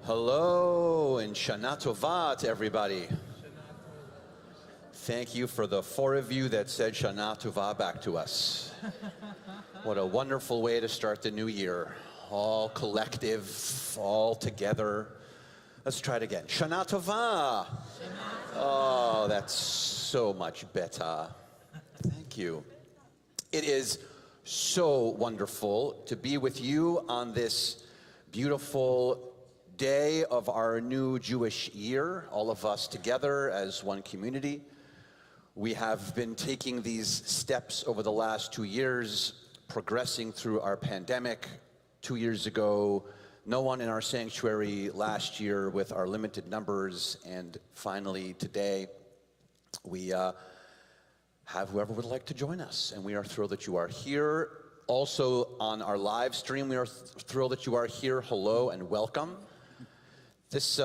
Hello and Shana Tova to everybody. Thank you for the 4 of you that said Shana Tova back to us. What a wonderful way to start the new year. All collective, all together. Let's try it again. Shana Tova. Oh, that's so much better. Thank you. It is so wonderful to be with you on this beautiful day of our new Jewish year, all of us together as one community. We have been taking these steps over the last 2 years, progressing through our pandemic. 2 years ago, no one in our sanctuary. Last year with our limited numbers, and finally today we have whoever would like to join us, and we are thrilled that you are here. Also on our live stream, we are thrilled that you are here. Hello and welcome. This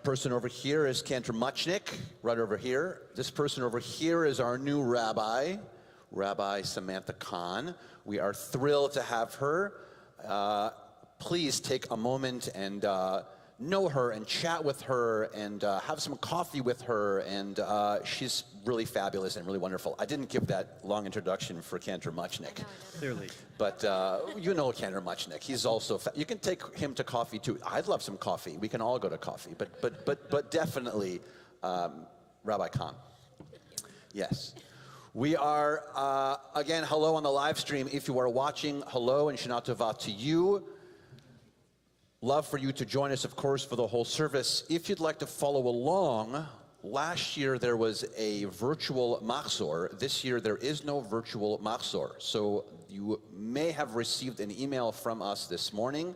person over here is Cantor Muchnick, right over here. This person over here is our new rabbi, Rabbi Samantha Kahn. We are thrilled to have her. Please take a moment and know her and chat with her and have some coffee with her, and she's really fabulous and really wonderful. I didn't give that long introduction for Cantor Muchnick. Clearly. But you know Cantor Muchnick. He's also, you can take him to coffee too. I'd love some coffee. We can all go to coffee, but definitely Rabbi Kahn. Yes. We are, again, hello on the live stream. If you are watching, hello and Shana Tova to you. Love for you to join us, of course, for the whole service. If you'd like to follow along, last year there was a virtual machzor. This year there is no virtual machzor. So you may have received an email from us this morning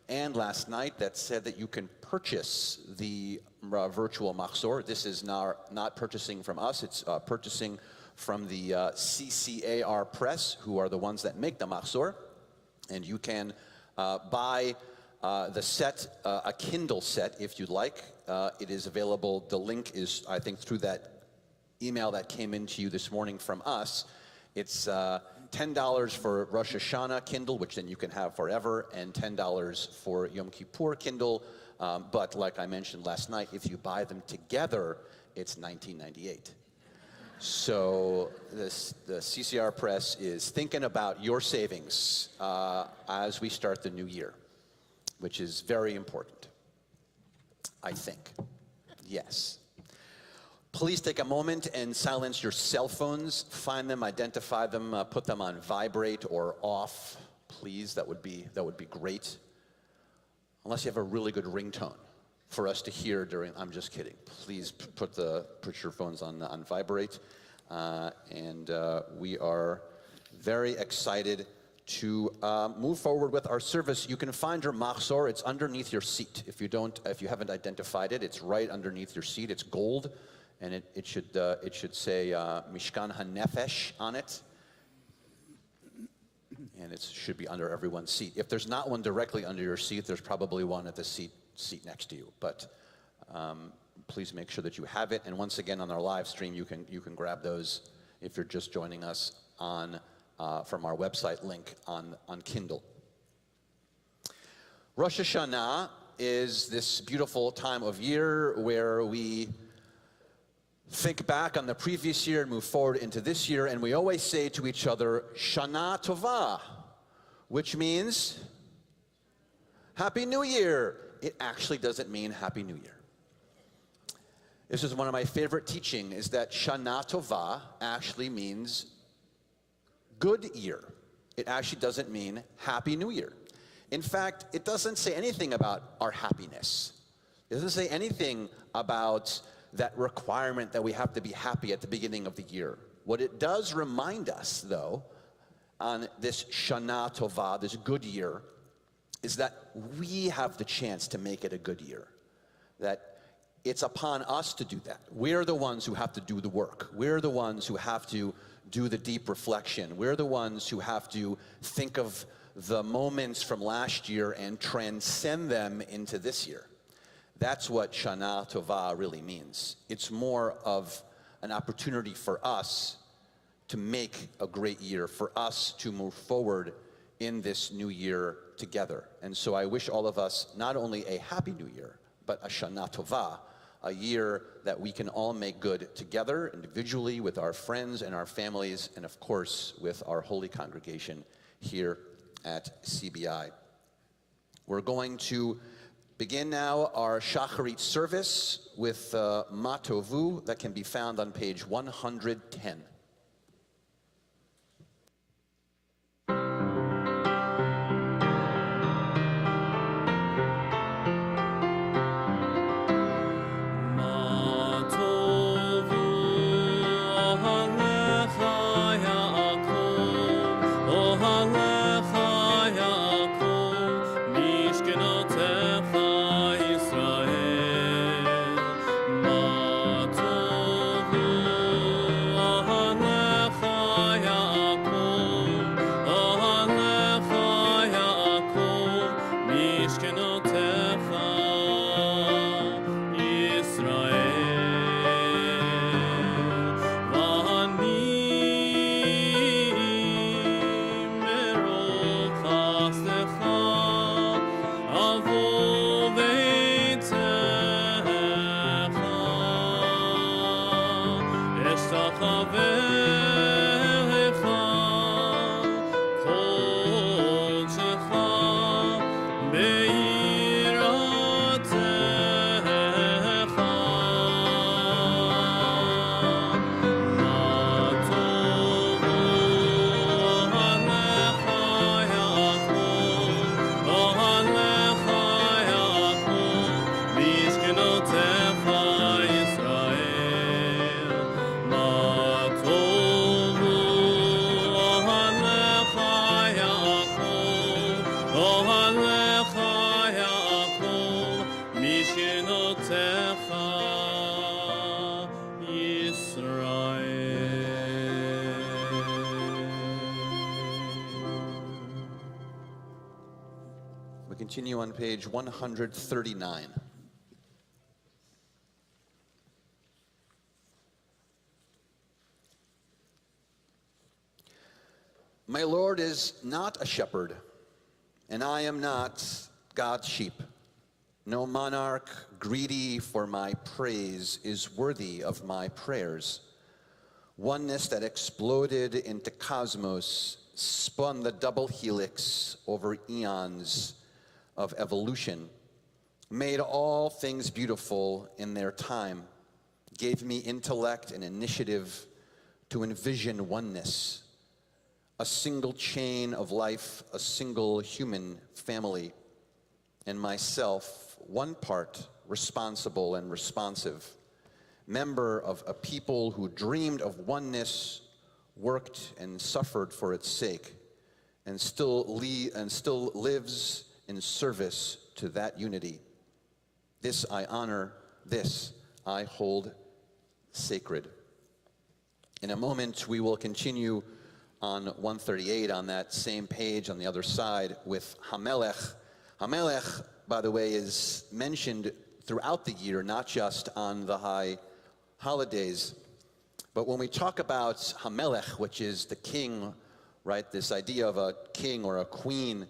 and last night that said that you can purchase the virtual machzor. This is not purchasing from us, it's purchasing from the CCAR Press, who are the ones that make the machzor. And you can buy the set, a Kindle set, if you'd like. It is available. The link is, I think, through that email that came into you this morning from us. It's $10 for Rosh Hashanah Kindle, which then you can have forever, and $10 for Yom Kippur Kindle. But like I mentioned last night, if you buy them together, it's $19.98. So the CCR Press is thinking about your savings as we start the new year, which is very important, I think. Yes. Please take a moment and silence your cell phones. Find them, identify them, put them on vibrate or off, please. That would be great. Unless you have a really good ringtone for us to hear during. I'm just kidding. Please put your phones on vibrate, and we are very excited to move forward with our service. You can find your machzor. It's underneath your seat. If you haven't identified it, it's right underneath your seat. It's gold, and it should say Mishkan HaNefesh on it, and it should be under everyone's seat. If there's not one directly under your seat, there's probably one at the seat next to you. But please make sure that you have it. And once again, on our live stream, you can grab those if you're just joining us on. From our website link on Kindle. Rosh Hashanah is this beautiful time of year where we think back on the previous year and move forward into this year, and we always say to each other, Shana Tova, which means Happy New Year. It actually doesn't mean Happy New Year. This is one of my favorite teaching, is that Shana Tova actually means good year. It actually doesn't mean Happy New Year. In fact, it doesn't say anything about our happiness. It doesn't say anything about that requirement that we have to be happy at the beginning of the year. What it does remind us, though, on this Shana Tova, this good year, is that we have the chance to make it a good year. That it's upon us to do that. We're the ones who have to do the work. We're the ones who have to do the deep reflection. We're the ones who have to think of the moments from last year and transcend them into this year. That's what Shana Tova really means. It's more of an opportunity for us to make a great year, for us to move forward in this new year together. And so I wish all of us not only a happy new year, but a Shana Tova, a year that we can all make good together, individually, with our friends and our families, and of course, with our holy congregation here at CBI. We're going to begin now our Shacharit service with Ma Tovu that can be found on page 110. We continue on page 139. My Lord is not a shepherd, and I am not God's sheep. No monarch greedy for my praise is worthy of my prayers. Oneness that exploded into cosmos spun the double helix over eons of evolution, made all things beautiful in their time, gave me intellect and initiative to envision oneness, a single chain of life, a single human family, and myself, one part responsible and responsive, member of a people who dreamed of oneness, worked and suffered for its sake, and still lives in service to that unity. This I honor, this I hold sacred. In a moment, we will continue on 138 on that same page on the other side with Hamelech. Hamelech, by the way, is mentioned throughout the year, not just on the high holidays. But when we talk about Hamelech, which is the king, right, this idea of a king or a queen,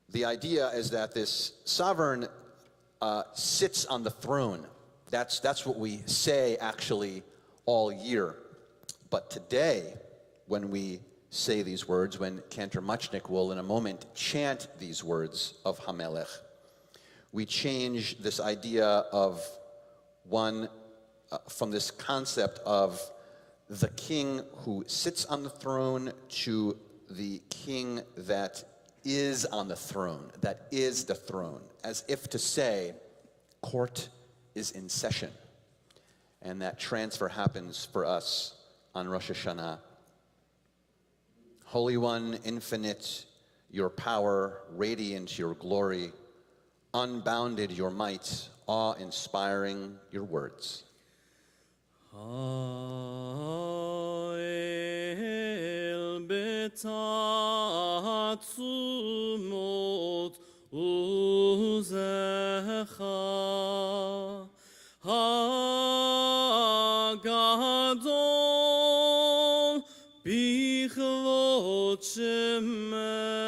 the idea is that this sovereign sits on the throne. That's what we say actually all year. But today, when we say these words, when Cantor Muchnick will in a moment chant these words of Hamelech, we change this idea of one from this concept of the king who sits on the throne to the king that is on the throne, that is the throne, as if to say, court is in session. And that transfer happens for us on Rosh Hashanah. Holy One, infinite, your power, radiant your glory, unbounded your might, awe-inspiring your words. Ha'el betatzumot uzecha ha'gadol bichvot shemech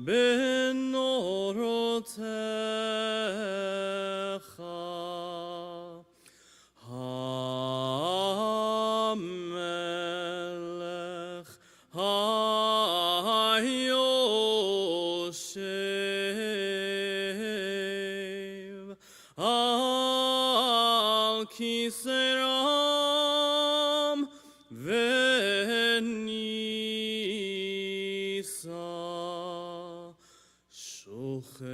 benorotecha. HaMelech HaYoshev Al Kiseram Venisa Shochenad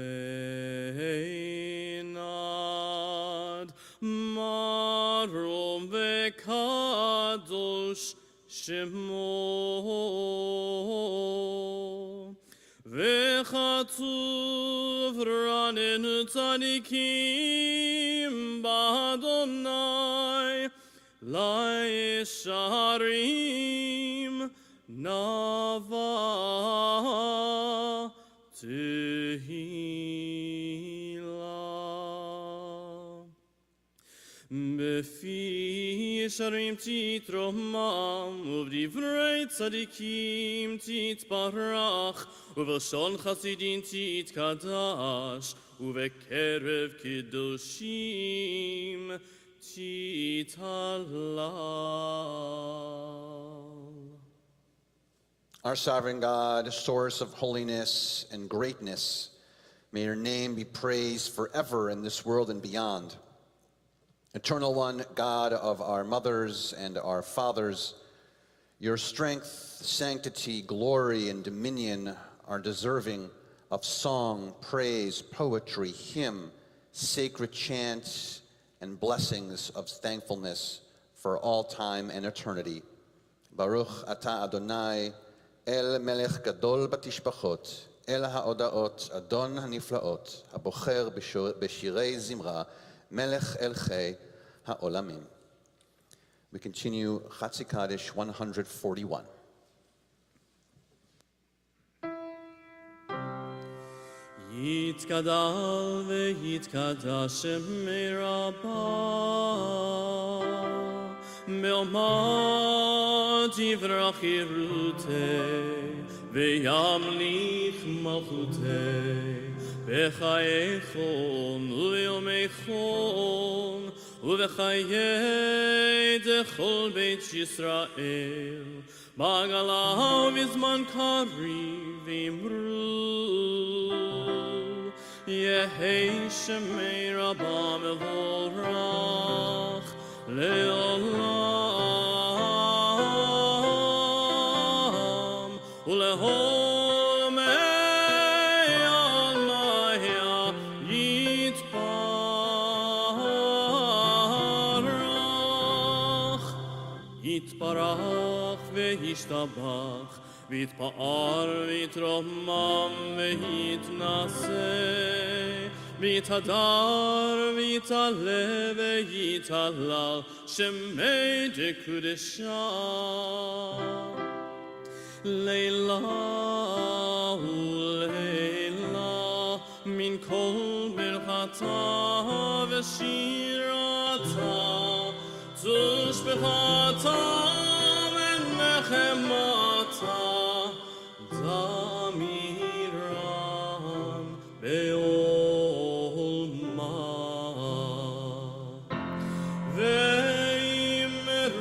Marom Vekadosh Shemo Vechatuv Ranin Tzadikim B'Adonai Laisharim Nava Tehila Befi Yesharim Titromam Uvdivrei Tzadikim Titbarach Uvashon Chasidin Titkadash Uvekerev Kiddushim Titalal. Our sovereign God, source of holiness and greatness, may your name be praised forever in this world and beyond. Eternal One, God of our mothers and our fathers, your strength, sanctity, glory, and dominion are deserving of song, praise, poetry, hymn, sacred chant, and blessings of thankfulness for all time and eternity. Baruch atah Adonai, El melech gadol batishbachot, El haodaot Adon haniflaot, Habocher b'shirei zimra, Melech elchei ha'olamim. We continue Chatzi Kaddish 141. Yitkadal ve'yitkadash shemei Rabbah Me'omad yivrach yirutei ve'yamlich malchutei B'chayechon u'yomechon Uvechayei dechol Beit Yisrael B'galav v'zman kariv v'imru Yehei Shemei Rabbah mevorach le'olam u'lehomei almaya Yitparach ve'yishtabach V'yitpa'ar v'yitromam ve'yitnaseh V'yitadar v'yitaleh ve'yitalal Shemei dekudesha Leila u'leila Min kol birchata v'shirata Tushbechata v'nechemata Damiran be'olma Ve'imru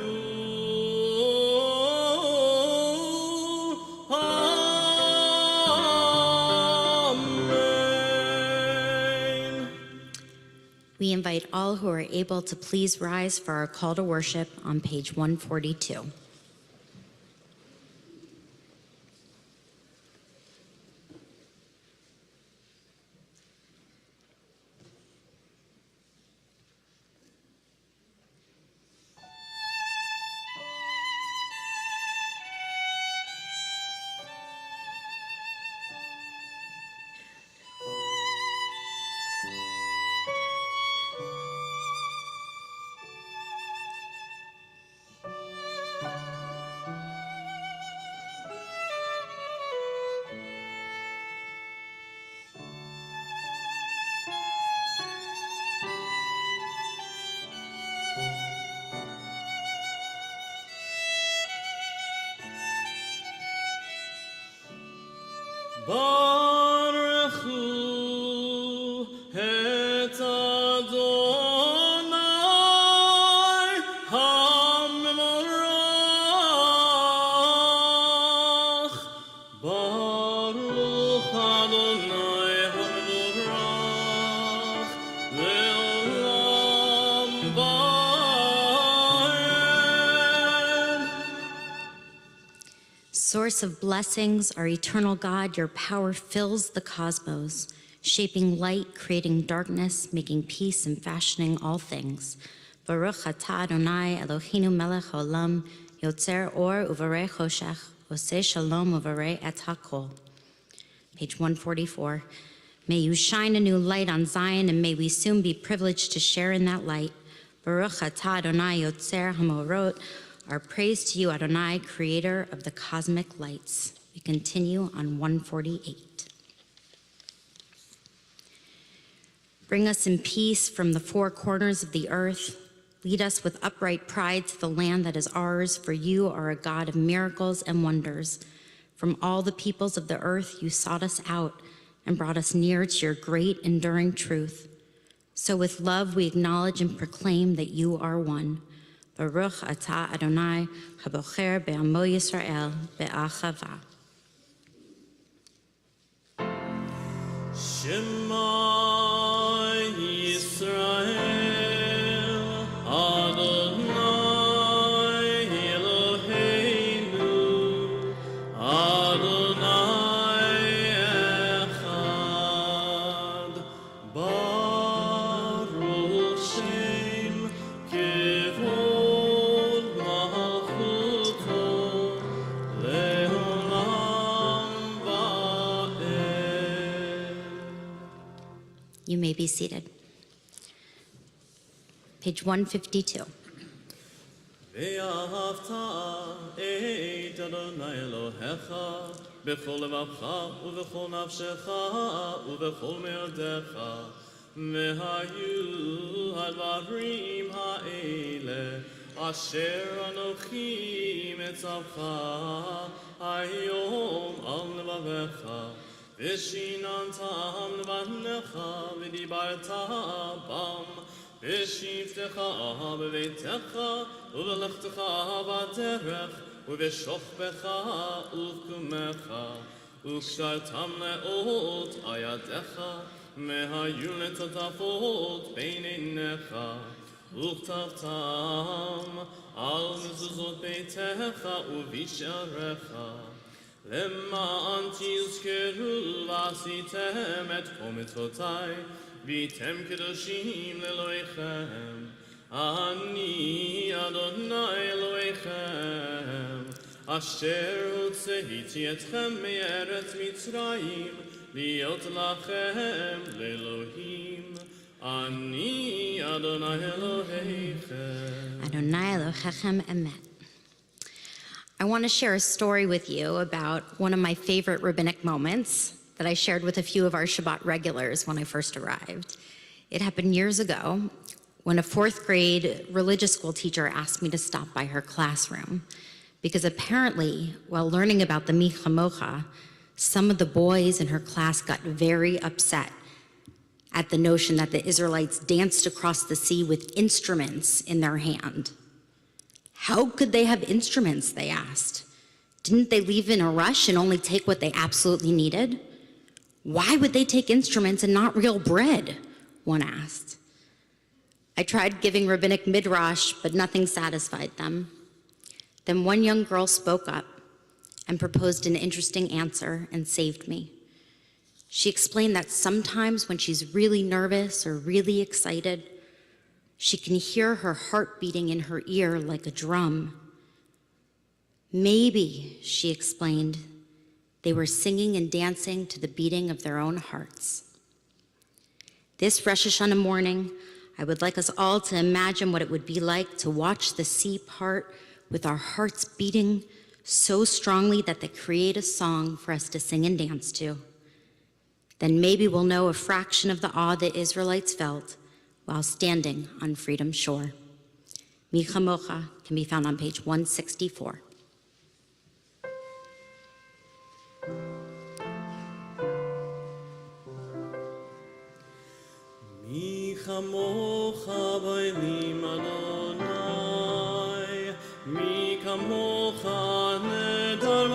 Amen. We invite all who are able to please rise for our call to worship on page 142. Bye. Baruch Adonai HaMevorach Le'olam Va'ed. Source of blessings, our eternal God, your power fills the cosmos, shaping light, creating darkness, making peace, and fashioning all things. Baruch atah Adonai Eloheinu melech haolam, yotzer or uvarei choshech, oseh shalom uvarei et hakol. Page 144. May you shine a new light on Zion, and may we soon be privileged to share in that light. Baruch atah Adonai yotzer hamorot. Our praise to you, Adonai, creator of the cosmic lights. We continue on 148. Bring us in peace from the four corners of the earth. Lead us with upright pride to the land that is ours, for you are a God of miracles and wonders. From all the peoples of the earth, you sought us out and brought us near to your great, enduring truth. So with love, we acknowledge and proclaim that you are one. Baruch atah Adonai, habocher be'amo Yisrael be'achava. Shema Yisrael, Adonai Eloheinu, Adonai Echad, Baruch Shem Kevod Malchuto, Le'olam Va'ed. You may be seated. Page 152. ואהבת את אדוני אלוהיך בכל לבבך ובכל נפשך ובכל מאודך, והיו הדברים האלה אשר אנוכי מצווך היום על לבביך, ושיננתם לבניך ודיברת בם בשבתך בביתך ובלכתך בדרך ובשוכבך ובקומך, וקשרתם לאות על ידיך, והיו לטוטפות בין עיניך, וכתבתם על מזוזות ביתך ובשעריך, למען תזכרו ועשיתם את כל מצוותיי, והייתם קדושים לאלוהיכם. אני אדוני אלוהיכם, אשר הוצאתי אתכם מארץ מצרים, להיות לכם לאלוהים. אני אדוני אלוהיכם. Adonai Elohechem Emet. I want to share a story with you about one of my favorite rabbinic moments that I shared with a few of our Shabbat regulars when I first arrived. It happened years ago when a fourth grade religious school teacher asked me to stop by her classroom because apparently, while learning about the Mi Chamocha, some of the boys in her class got very upset at the notion that the Israelites danced across the sea with instruments in their hand. How could they have instruments, they asked. Didn't they leave in a rush and only take what they absolutely needed? Why would they take instruments and not real bread? One asked. I tried giving rabbinic midrash, but nothing satisfied them. Then one young girl spoke up and proposed an interesting answer and saved me. She explained that sometimes when she's really nervous or really excited, she can hear her heart beating in her ear like a drum. Maybe, she explained, they were singing and dancing to the beating of their own hearts. This Rosh Hashanah morning, I would like us all to imagine what it would be like to watch the sea part with our hearts beating so strongly that they create a song for us to sing and dance to. Then maybe we'll know a fraction of the awe the Israelites felt while standing on Freedom's shore. Mi Chamocha can be found on page 164. Mi chamocha b'elim Adonai, mi kamocha nedar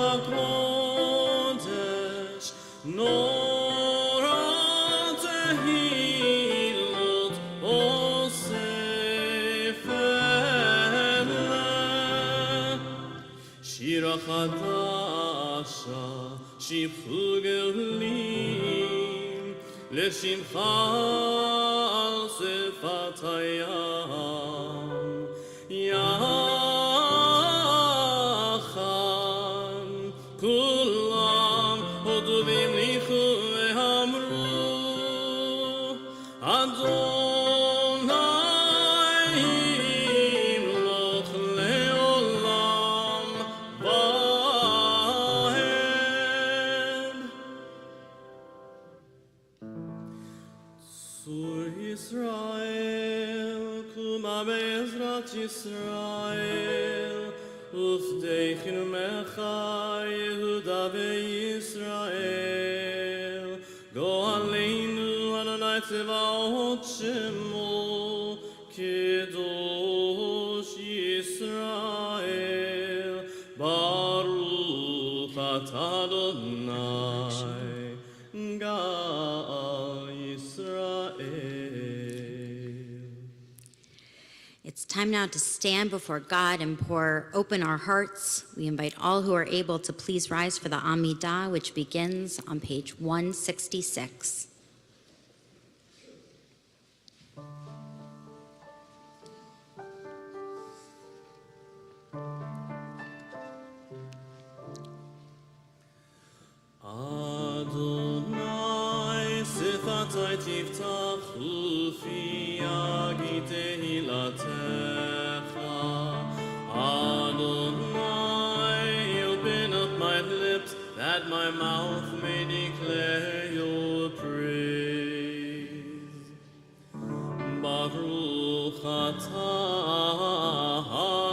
v'kodesh, Nora tehilot osefele Shira chadasha shipchu gelim Leshimcha al sefatayam Yachan kulam hoduvim lichu vehamru Adonai imloch leolam vahed Sur Yisrael, kuma be'ezrat Yisrael, ufdeichinu mecha Yehuda ve'Yisrael. Go aleinu Adonai tzevaot shemo, kedosh Yisrael. Baruch atah Adonai, Gal Yisrael. It's time now to stand before God and open our hearts. We invite all who are able to please rise for the Amidah, which begins on page 166. Adonai sifatai tiftach ufi yagi tehilatecha Adonai open up my lips that my mouth may declare your praise Baruch atah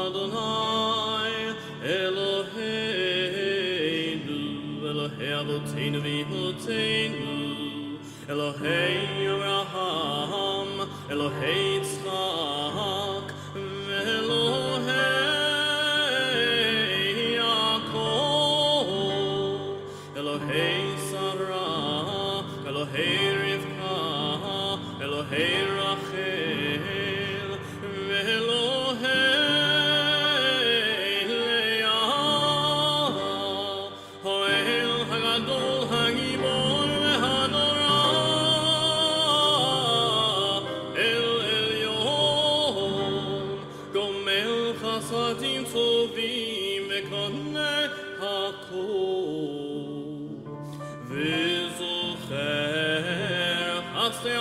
Adonai Eloheinu Elohei Avotenu v'Imotenu Elohei Abraham Elohei Yitzchak Elohei Yaakov Elohei Sarah Elohei Rivka Elohei Rachel Elohei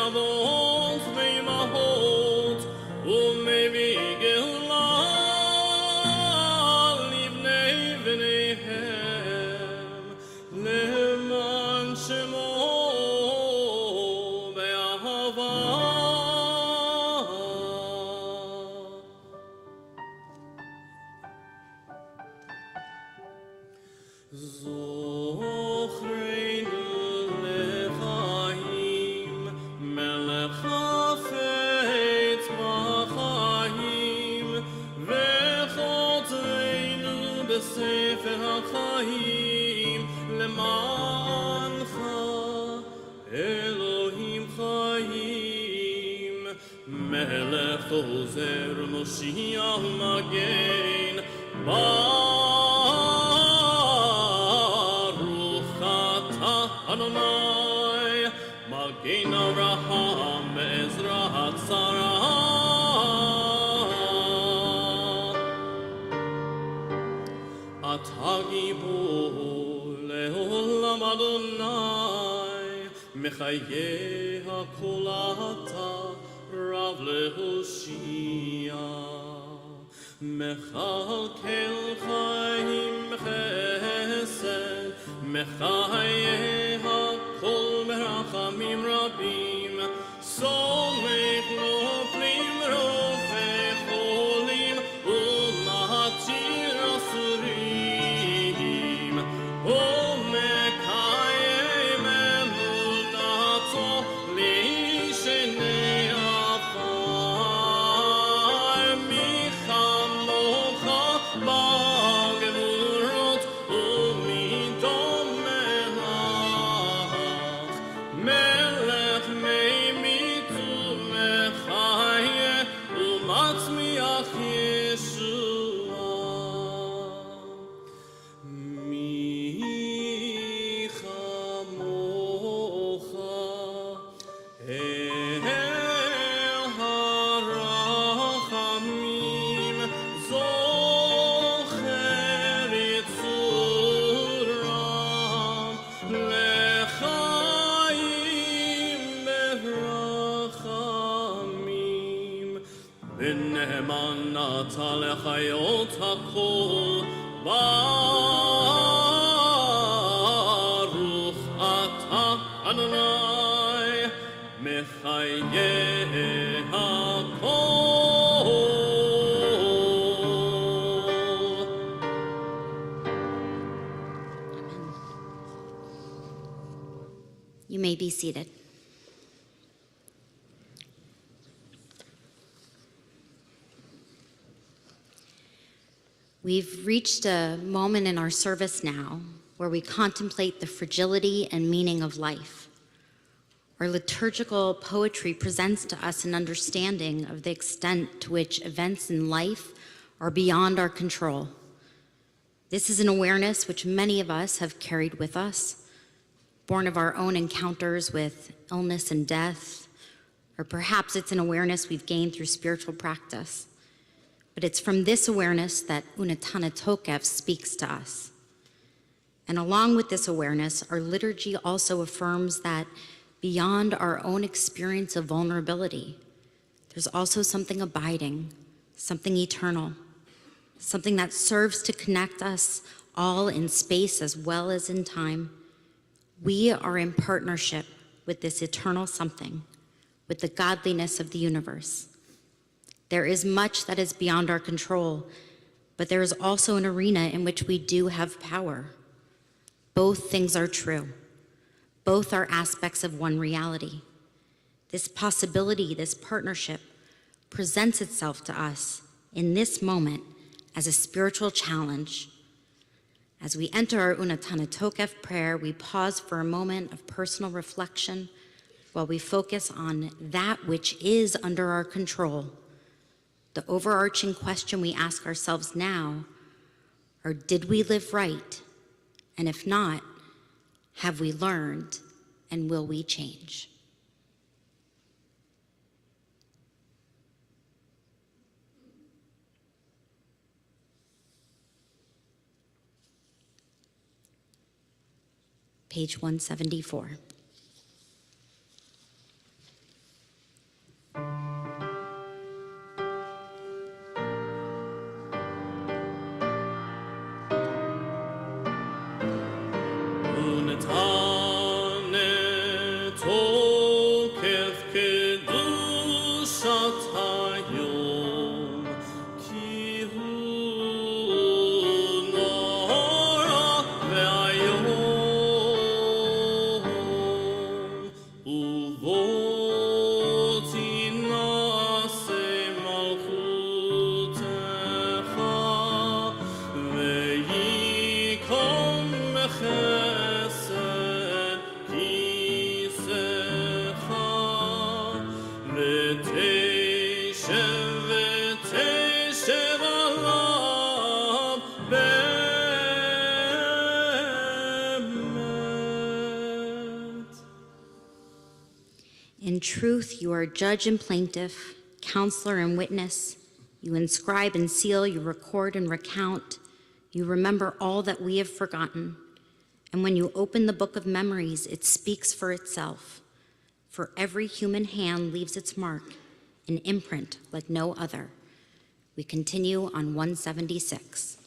Avot ve'imahot u'mevei geula livnei v'neihem leman shemo be'ahava Zochreinu lechayim melech hafetz b'chayim v'chotreinu b'sefer hachayim lemancha Elohim chayim melech chozer Moshiach magen Baruch atah Adonai Magen Avraham Be'ezrat Sarah Atah Gibor Le'olam Adonai Mechayeh HaKol atah Rav leHoshia Mechalkel Chaim Chesed Mechayeh HaKol Merachamim Rabim Somech Noflim Rofei Cholim Umatir Asurim Omekayem Emunato Lishenei Afar Michamocha Bagevurot Umidomecha לחיים ברחמים, ונאמנת לחיות הכל, ברוך אתה אדוני מחיי הכל. You may be seated. We've reached a moment in our service now where we contemplate the fragility and meaning of life. Our liturgical poetry presents to us an understanding of the extent to which events in life are beyond our control. This is an awareness which many of us have carried with us, born of our own encounters with illness and death, or perhaps it's an awareness we've gained through spiritual practice. But it's from this awareness that Unatana Tokef speaks to us. And along with this awareness, our liturgy also affirms that beyond our own experience of vulnerability, there's also something abiding, something eternal, something that serves to connect us all in space as well as in time. We are in partnership with this eternal something, with the godliness of the universe. There is much that is beyond our control, but there is also an arena in which we do have power. Both things are true. Both are aspects of one reality. This possibility, this partnership, presents itself to us in this moment as a spiritual challenge. As we enter our Unatana Tokef prayer, we pause for a moment of personal reflection while we focus on that which is under our control. The overarching question we ask ourselves now are, did we live right? And if not, have we learned and will we change? Page 174. In truth, you are judge and plaintiff, counselor and witness. You inscribe and seal, you record and recount. You remember all that we have forgotten. And when you open the book of memories, it speaks for itself. For every human hand leaves its mark, an imprint like no other. We continue on 176.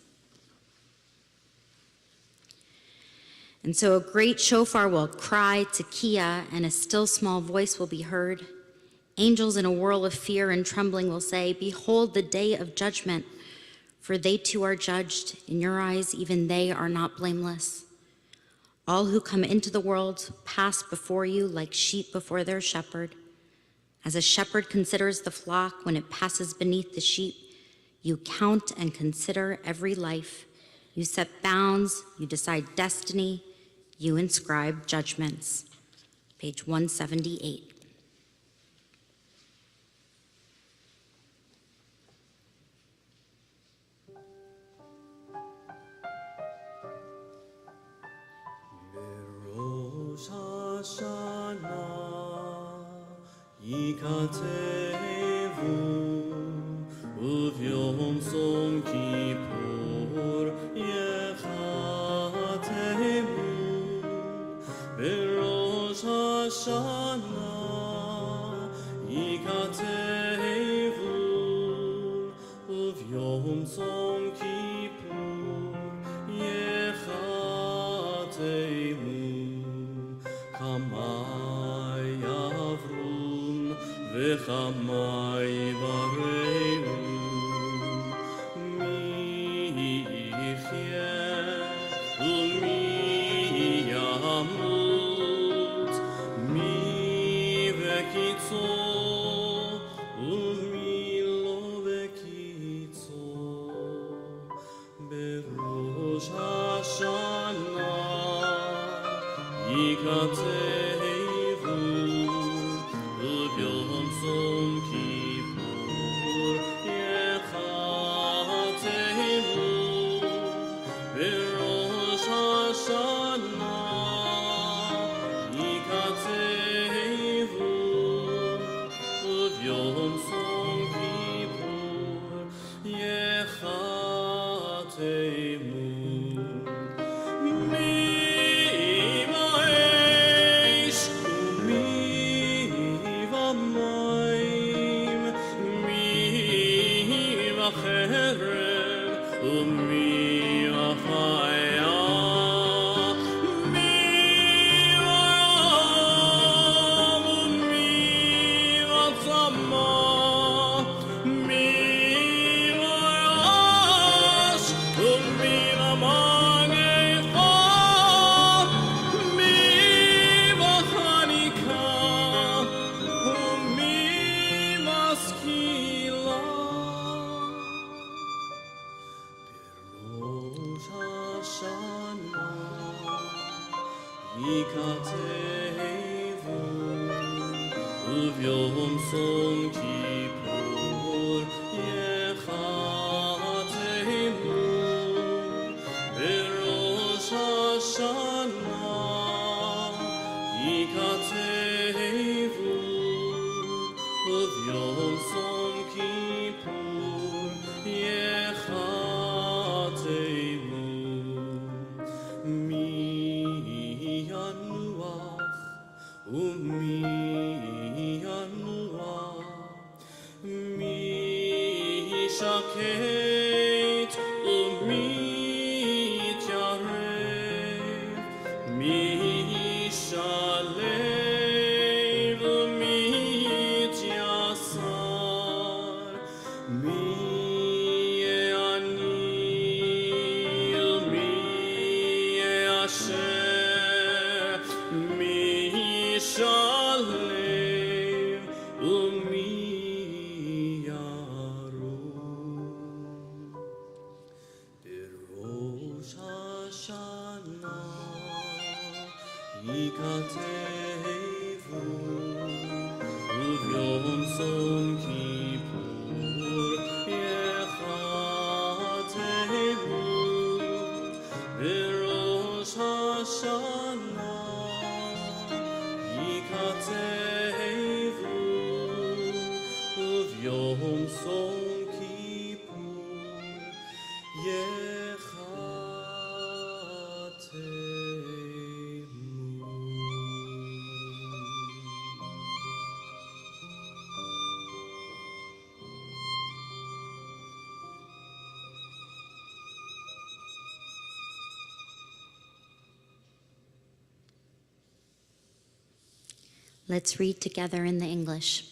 And so a great shofar will cry tekiah, and a still small voice will be heard. Angels in a whirl of fear and trembling will say, behold the day of judgment, for they too are judged. In your eyes, even they are not blameless. All who come into the world pass before you like sheep before their shepherd. As a shepherd considers the flock when it passes beneath the sheep, you count and consider every life. You set bounds, you decide destiny, you inscribe judgments. Page 178. Rosh Hashanah ikatevu uvyom Yom Kippur yechatemu בראש השנה ייכתב וביום צום כיפור יחתמו כמה יעברון וכמה יבררו מי יחיה ומי ימות מי בקיצור ומי לא בקיצור בראש השנה ייכתב וביום צום כיפור יחתמו בראש השנה ייכתב וביום צום כיפור יחתמו וביום צום כיפור יחתמו בראש השנה ייכתב וביום צום כיפור יחתמו מי ינוח ומי ינוח מי שקט ומי יתיירב מי שלב ומי יתייסר מי יהיה עני ומי יהיה עשיר מי ישלם ומי ירום בראש השנה ייכתב וביום צום כיפור יחתמו בראש השנה ייכתב וביום צום כיפור Let's read together in the English.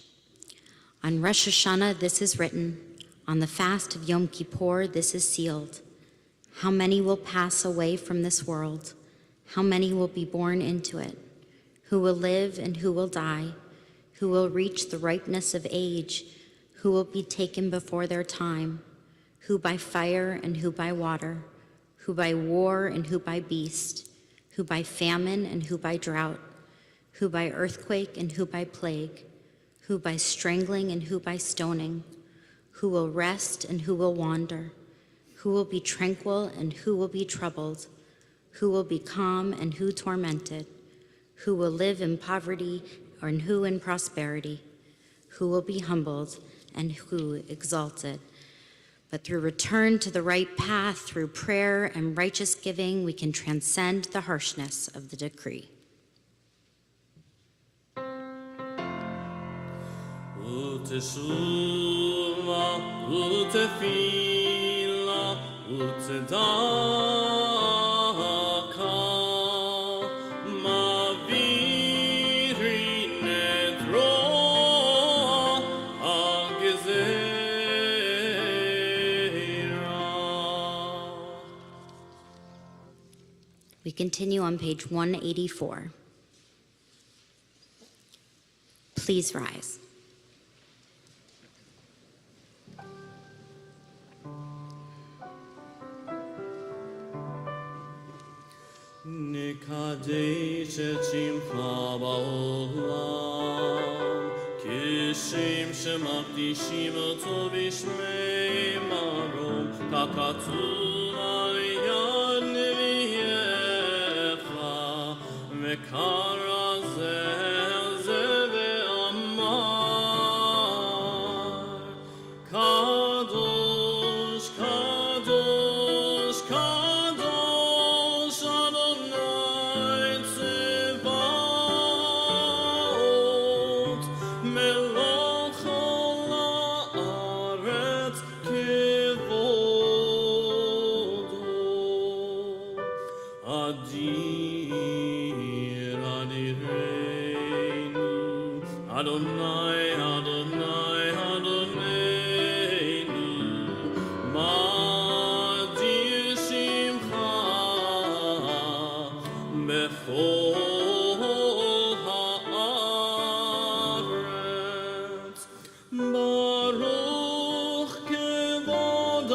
On Rosh Hashanah, this is written. On the fast of Yom Kippur, this is sealed. How many will pass away from this world? How many will be born into it? Who will live and who will die? Who will reach the ripeness of age? Who will be taken before their time? Who by fire and who by water? Who by war and who by beast? Who by famine and who by drought? Who by earthquake and who by plague? Who by strangling and who by stoning? Who will rest and who will wander? Who will be tranquil and who will be troubled? Who will be calm and who tormented? Who will live in poverty and who in prosperity? Who will be humbled and who exalted? But through return to the right path, through prayer and righteous giving, we can transcend the harshness of the decree. ותשובה ותפילה וצדקה מעבירים את רוע הגזירה. We continue on page 184. Please rise. נקדש את שמך בעולם, כשם שמקדישים אותו בשמי מרום, ככתוב על יד נביאך, וקרא זה אל זה ואמר, קדוש, קדוש, קדוש, אדוני צבאות, מלוך כל הארץ כבודו. אדיר אדירנו, אדוני, אדוני, אדוננו, מה אדיר שמך בכל הארץ. ברוך כבוד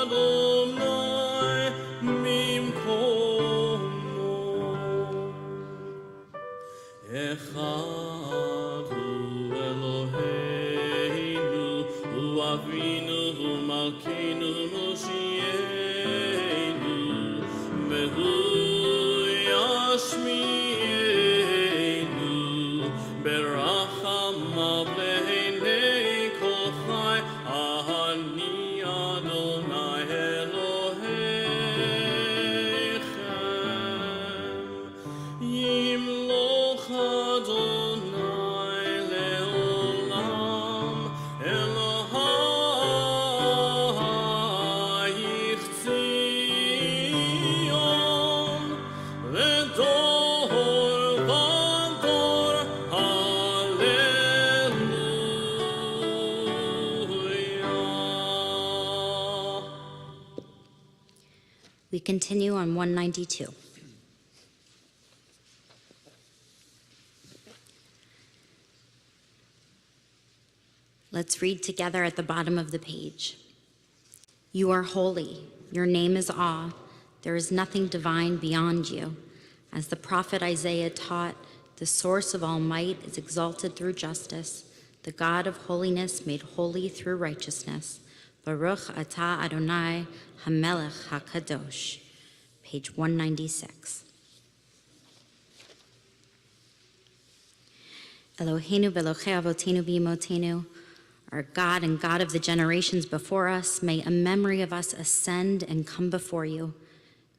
אדוני ממקומו. אחד הוא אלוהינו, הוא אבינו, הוא מלכנו, מושיענו, והוא ישמיענו ברחמיו לעיני כל חי. אני אדוני אלוהיכם, ימלוך אדוני לעולם, אלוהייך ציון, לדור ודור, hallelujah. We continue on 192. Let's read together at the bottom of the page. You are holy. Your name is awe. There is nothing divine beyond you. As the prophet Isaiah taught, the source of all might is exalted through justice, the God of holiness made holy through righteousness. Baruch atah Adonai hamelech hakadosh. Page 196. Eloheinu v'Elokei avotenu v'imotenu, our God and God of the generations before us, may a memory of us ascend and come before you.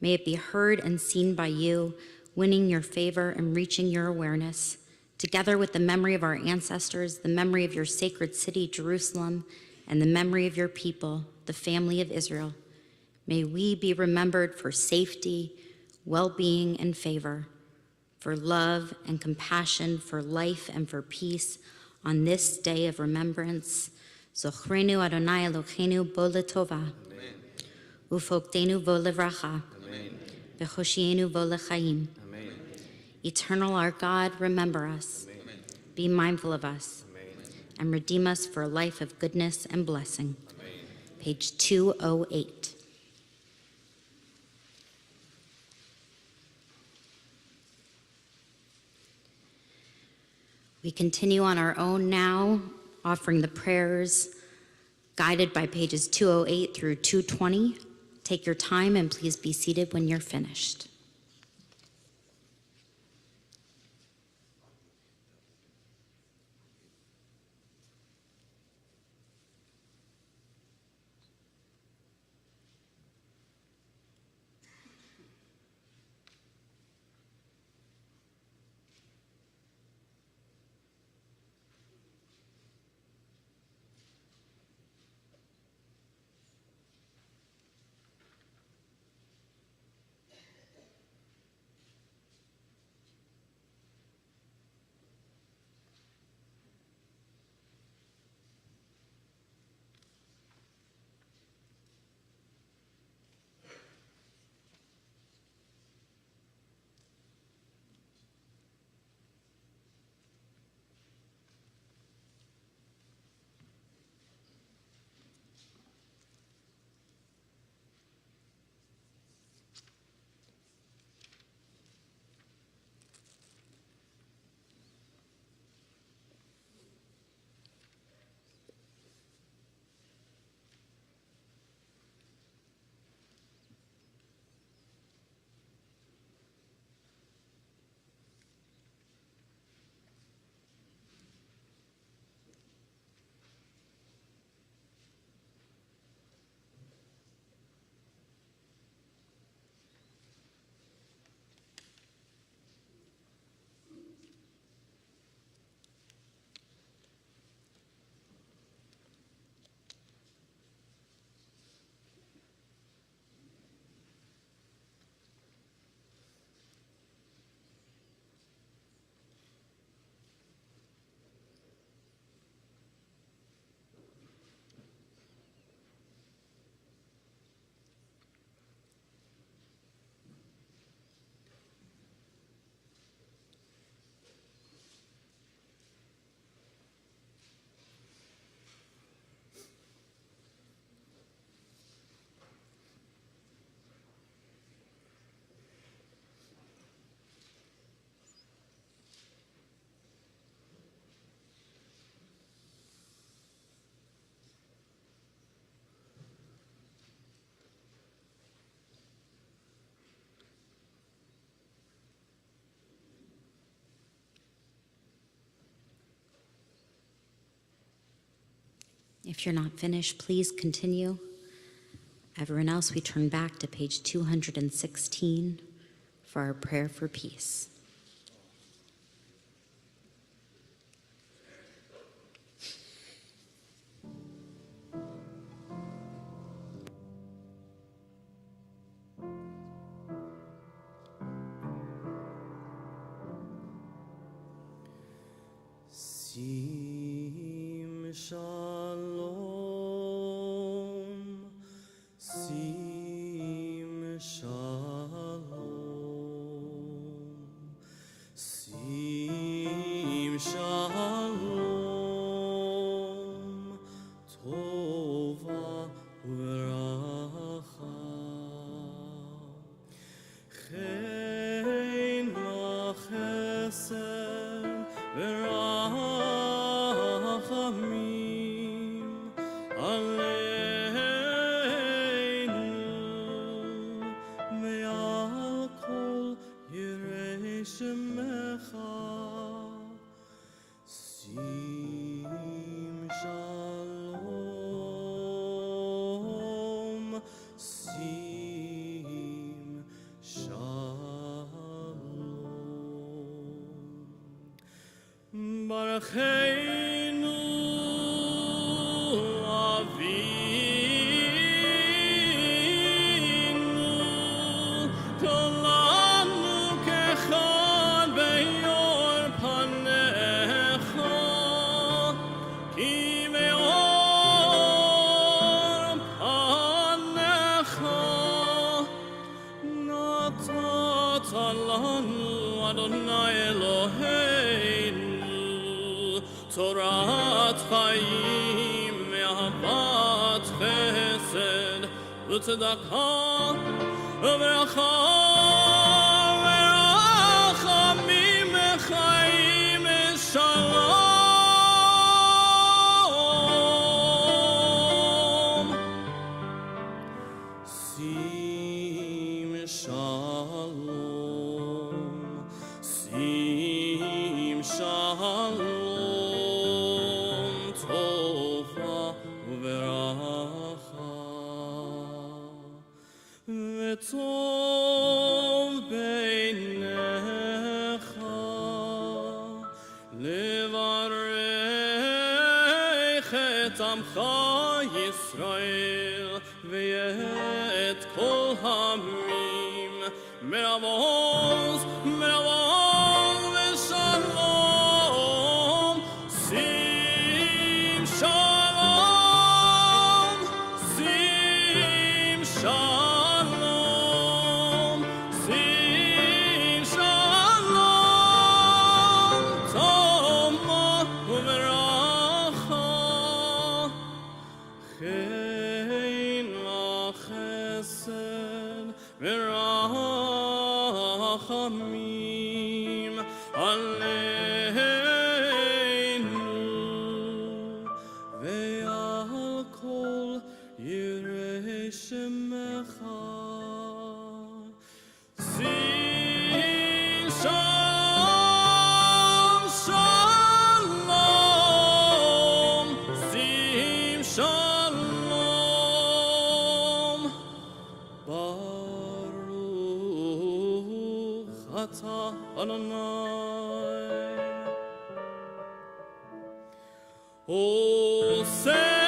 May it be heard and seen by you, winning your favor and reaching your awareness. Together with the memory of our ancestors, the memory of your sacred city, Jerusalem, and the memory of your people, the family of Israel, may we be remembered for safety, well-being, and favor, for love and compassion, for life and for peace, on this day of remembrance. Zochrenu Adonai Eloheinu bo letova, ufokdenu bo levracha, v'choshienu bo lechaim. Eternal our God, remember us, be mindful of us, and redeem us for a life of goodness and blessing. Page 208. We continue on our own now, offering the prayers guided by pages 208 through 220. Take your time and please be seated when you're finished. If you're not finished, please continue. Everyone else, we turn back to page 216 for our prayer for peace. Sim shalom, sim shalom, sim shalom, tova uveracha, chen v'chesed v'rachamim aleinu ve'al kol yirei shemecha. Sim shalom, sim shalom. Barucheinu Avinu, tolanu kechad beyor panecha, ki beyor panecha natat lanu Adonai Eloheinu Torat Chaim ve'ahavat chesed v'tzedakah v'bracha v'rachamim v'chaim v'shalom. Sim shalom, sim shalom, tova uveracha, v'tov beinecha, levarech et amcha Yisrael, ve'et kol hamim, meravos, meravos v'shalom. Sim shalom, sim shalom, sim shalom, tova uveracha, chen v'chesed v'rachamim aleinu ve'al kol yirei shemecha. Sim shalom, shalom, sim shalom. Baruch atah Adonai Oseh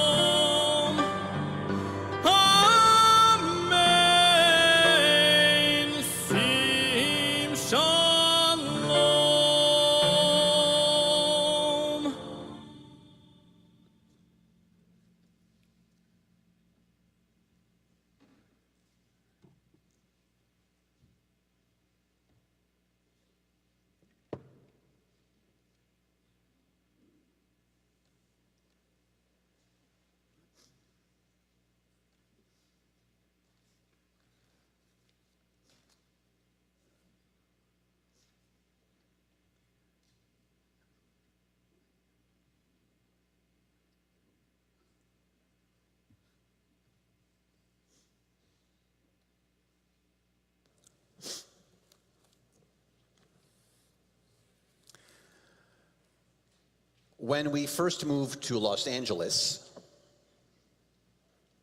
Hashalom. Amen. Sim shalom. When we first moved to Los Angeles,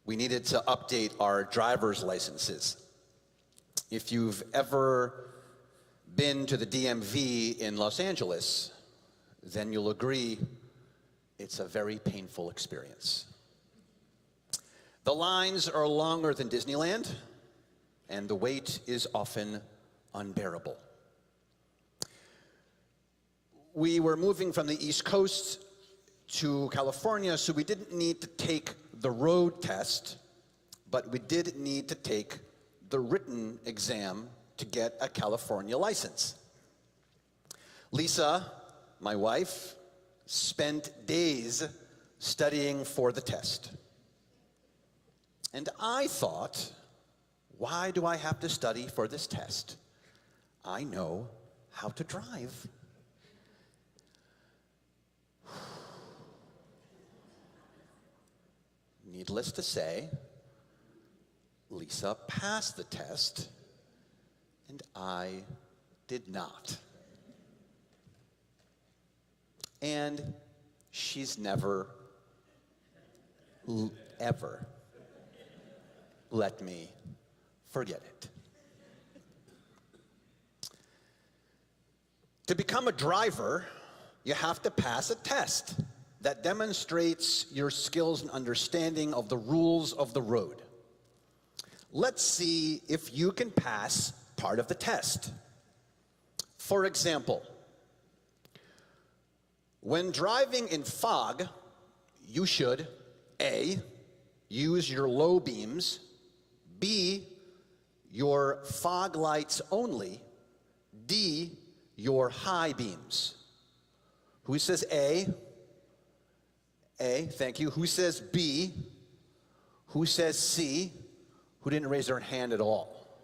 we needed to update our driver's licenses. If you've ever been to the DMV in Los Angeles, then you'll agree it's a very painful experience. The lines are longer than Disneyland, and the wait is often unbearable. We were moving from the East Coast to California, so we didn't need to take the road test, but we did need to take the written exam to get a California license. Lisa, my wife, spent days studying for the test. And I thought, why do I have to study for this test? I know how to drive. Needless to say, Lisa passed the test, and I did not. And she's never, ever let me forget it. To become a driver, you have to pass a test that demonstrates your skills and understanding of the rules of the road. Let's see if you can pass part of the test. For example, when driving in fog, you should A, use your low beams, B, your fog lights only, D, your high beams. Who says A? A, thank you. Who says B? Who says C? Who didn't raise their hand at all?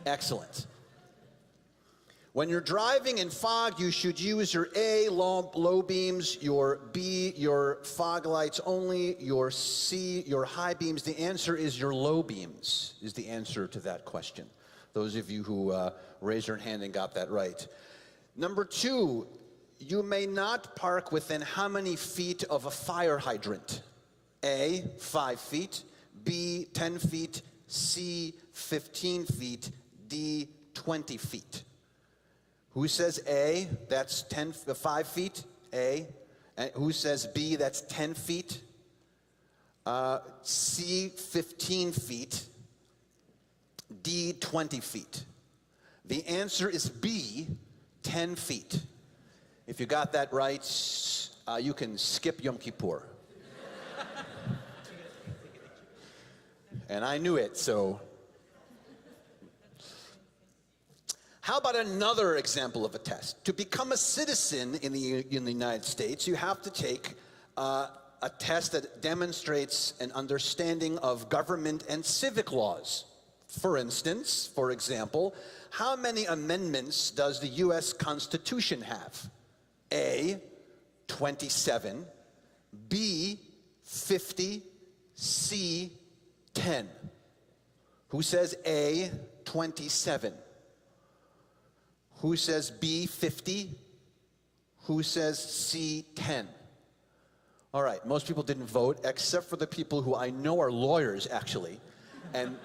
Excellent. When you're driving in fog, you should use your A, low beams, your B, your fog lights only, your C, your high beams. The answer is your low beams is the answer to that question. Those of you who raised your hand and got that right. Number 2, you may not park within how many feet of a fire hydrant? A, 5 feet, B, 10 feet, C, 15 feet, D, 20 feet. Who says A? That's 5 feet, A. And who says B? That's 10 feet. C, 15 feet. D, 20 feet. The answer is B, 10 feet. If you got that right, you can skip Yom Kippur. And I knew it, so. How about another example of a test? To become a citizen in the United States, you have to take a test that demonstrates an understanding of government and civic laws. For instance, for example, how many amendments does the U.S. Constitution have? A, 27, B, 50, C, 10. Who says A, 27? Who says B, 50? Who says C, 10? All right, most people didn't vote, except for the people who I know are lawyers, actually. And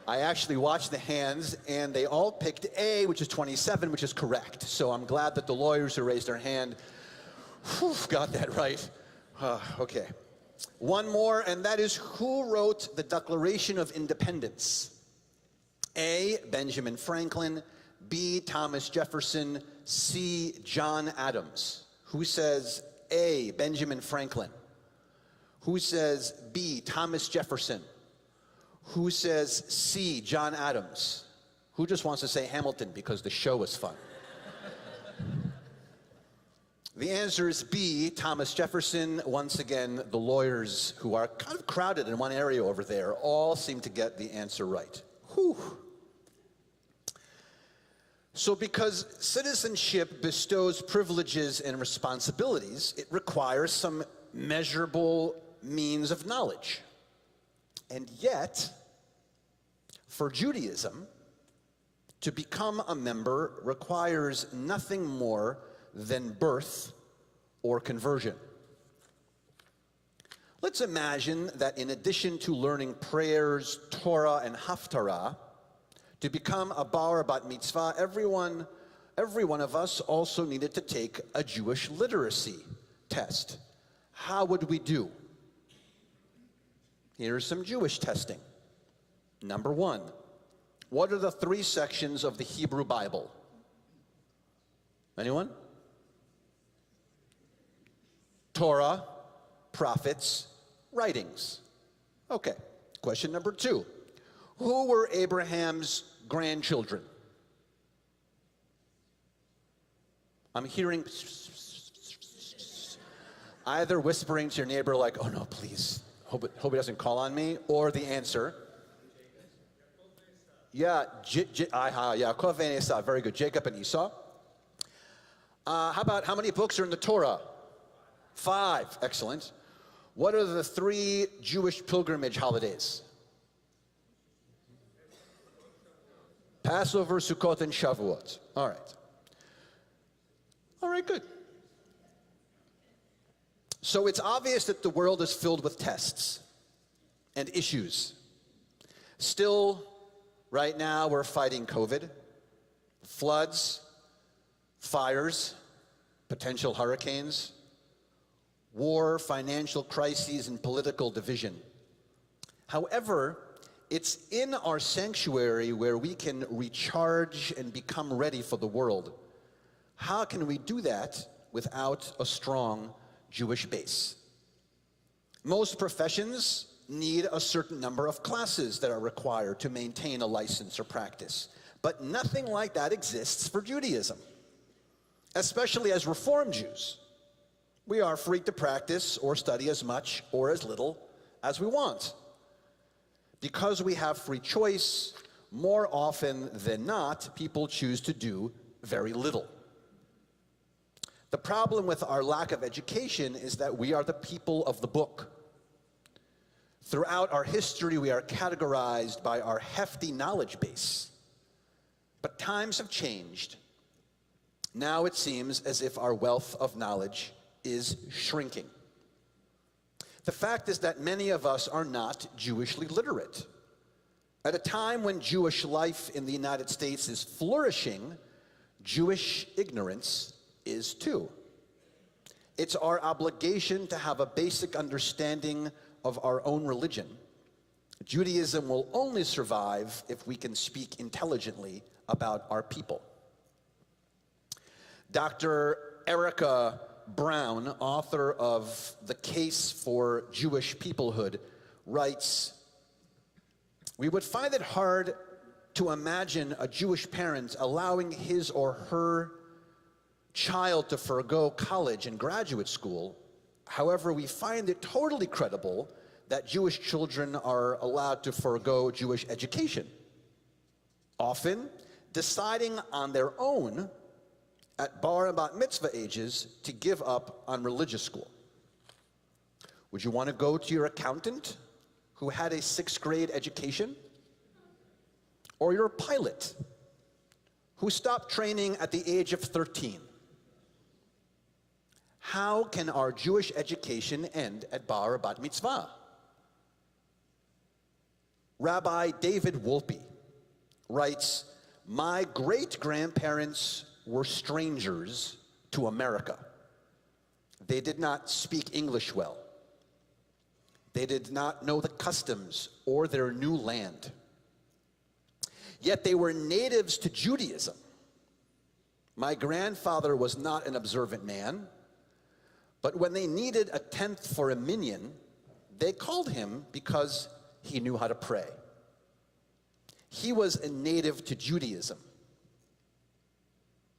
I actually watched the hands, and they all picked A, which is 27, which is correct. So I'm glad that the lawyers who raised their hand, got that right. Okay. One more, and that is who wrote the Declaration of Independence? A, Benjamin Franklin, B, Thomas Jefferson, C, John Adams. Who says A, Benjamin Franklin? Who says B, Thomas Jefferson? Who says C, John Adams? Who just wants to say Hamilton because the show was fun? The answer is B, Thomas Jefferson. Once again, the lawyers, who are kind of crowded in one area over there, all seem to get the answer right. Whew. So because citizenship bestows privileges and responsibilities, it requires some measurable means of knowledge. And yet, for Judaism, to become a member requires nothing more than birth or conversion. Let's imagine that in addition to learning prayers, Torah, and Haftarah, to become a bar bat mitzvah, every one of us also needed to take a Jewish literacy test. How would we do? Here's some Jewish testing. Number 1, what are the 3 sections of the Hebrew Bible? Anyone? Torah, prophets, writings. Okay, question number 2. Who were Abraham's grandchildren? I'm hearing either whispering to your neighbor like, oh no, please, hope he doesn't call on me, or the answer. Yeah, Yaakov and Esau, very good. Jacob and Esau. How many books are in the Torah? 5, excellent. What are the 3 Jewish pilgrimage holidays? Passover, Sukkot, and Shavuot. All right. All right, good. So it's obvious that the world is filled with tests and issues. Still, right now, we're fighting COVID, floods, fires, potential hurricanes, war, financial crises, and political division. However, it's in our sanctuary where we can recharge and become ready for the world. How can we do that without a strong Jewish base? Most professions need a certain number of classes that are required to maintain a license or practice, but nothing like that exists for Judaism, especially as Reform Jews. We are free to practice or study as much or as little as we want. Because we have free choice, more often than not, people choose to do very little. The problem with our lack of education is that we are the people of the book. Throughout our history, we are categorized by our hefty knowledge base. But times have changed. Now it seems as if our wealth of knowledge is shrinking. The fact is that many of us are not Jewishly literate. At a time when Jewish life in the United States is flourishing, Jewish ignorance is too. It's our obligation to have a basic understanding of our own religion. Judaism will only survive if we can speak intelligently about our people. Dr. Erica Brown, author of The Case for Jewish Peoplehood, writes, "We would find it hard to imagine a Jewish parent allowing his or her child to forego college and graduate school. However, we find it totally credible that Jewish children are allowed to forego Jewish education, often deciding on their own at bar and bat mitzvah ages to give up on religious school. Would you want to go to your accountant who had a 6th grade education? Or your pilot who stopped training at the age of 13? How can our Jewish education end at bar or bat mitzvah?" Rabbi David Wolpe writes, "My great-grandparents were strangers to America. They did not speak English well. They did not know the customs or their new land. Yet they were natives to Judaism. My grandfather was not an observant man, but when they needed a tenth for a minyan, they called him because he knew how to pray. He was a native to Judaism.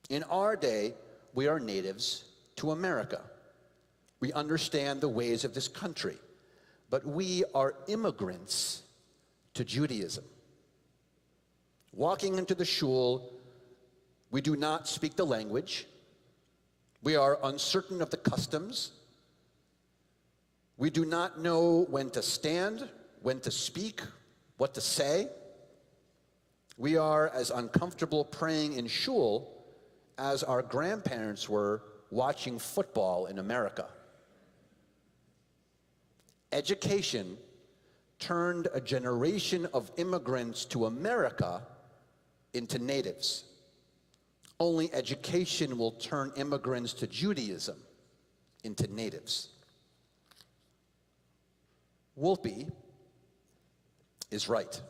In our day, we are natives to America. We understand the ways of this country, but we are immigrants to Judaism. Walking into the shul, we do not speak the language. We are uncertain of the customs. We do not know when to stand, when to speak, what to say. We are as uncomfortable praying in shul as our grandparents were watching football in America. Education turned a generation of immigrants to America into natives. Only education will turn immigrants to Judaism into natives. Wolpe is right.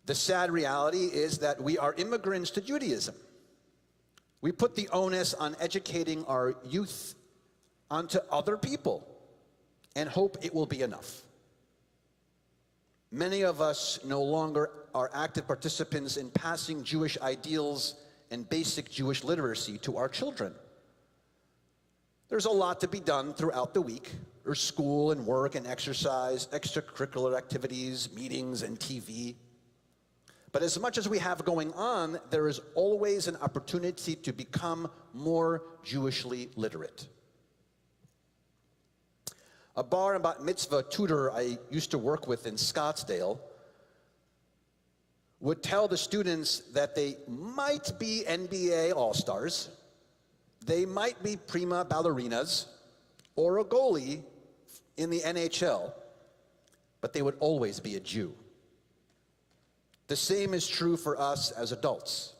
The sad reality is that we are immigrants to Judaism. We put the onus on educating our youth onto other people and hope it will be enough. Many of us no longer are active participants in passing Jewish ideals and basic Jewish literacy to our children. There's a lot to be done throughout the week. There's school and work and exercise, extracurricular activities, meetings, and TV. But as much as we have going on, there is always an opportunity to become more Jewishly literate. A bar and bat mitzvah tutor I used to work with in Scottsdale would tell the students that they might be NBA All-Stars, they might be prima ballerinas, or a goalie in the NHL, but they would always be a Jew. The same is true for us as adults.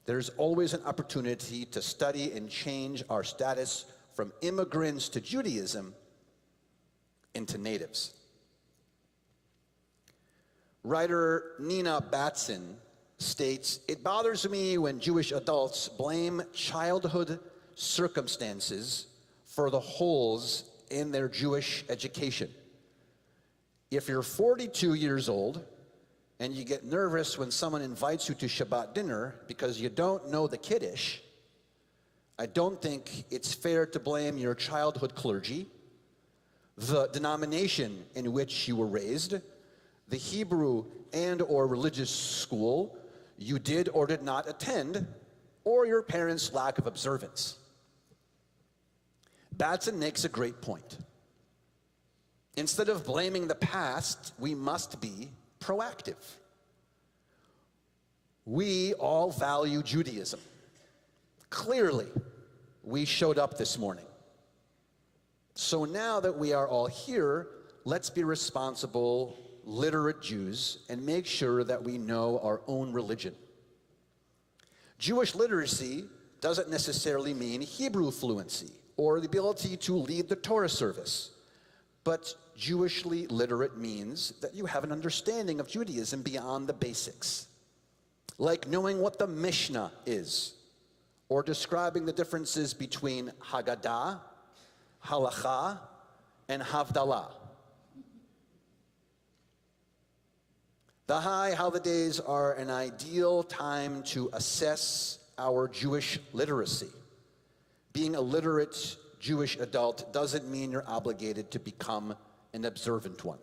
There's always an opportunity to study and change our status from immigrants to Judaism into natives. Writer Nina Batson states, "It bothers me when Jewish adults blame childhood circumstances for the holes in their Jewish education. If you're 42 years old and you get nervous when someone invites you to Shabbat dinner because you don't know the Kiddush, I don't think it's fair to blame your childhood clergy, the denomination in which you were raised, the Hebrew and or religious school you did or did not attend, or your parents' lack of observance." Batson makes a great point. Instead of blaming the past, we must be proactive. We all value Judaism. Clearly, we showed up this morning. So now that we are all here, let's be responsible, literate Jews and make sure that we know our own religion. Jewish literacy doesn't necessarily mean Hebrew fluency or the ability to lead the Torah service, but Jewishly literate means that you have an understanding of Judaism beyond the basics, like knowing what the Mishnah is, or describing the differences between Haggadah, Halacha, and Havdalah. The high holidays are an ideal time to assess our Jewish literacy. Being a literate Jewish adult doesn't mean you're obligated to become an observant one.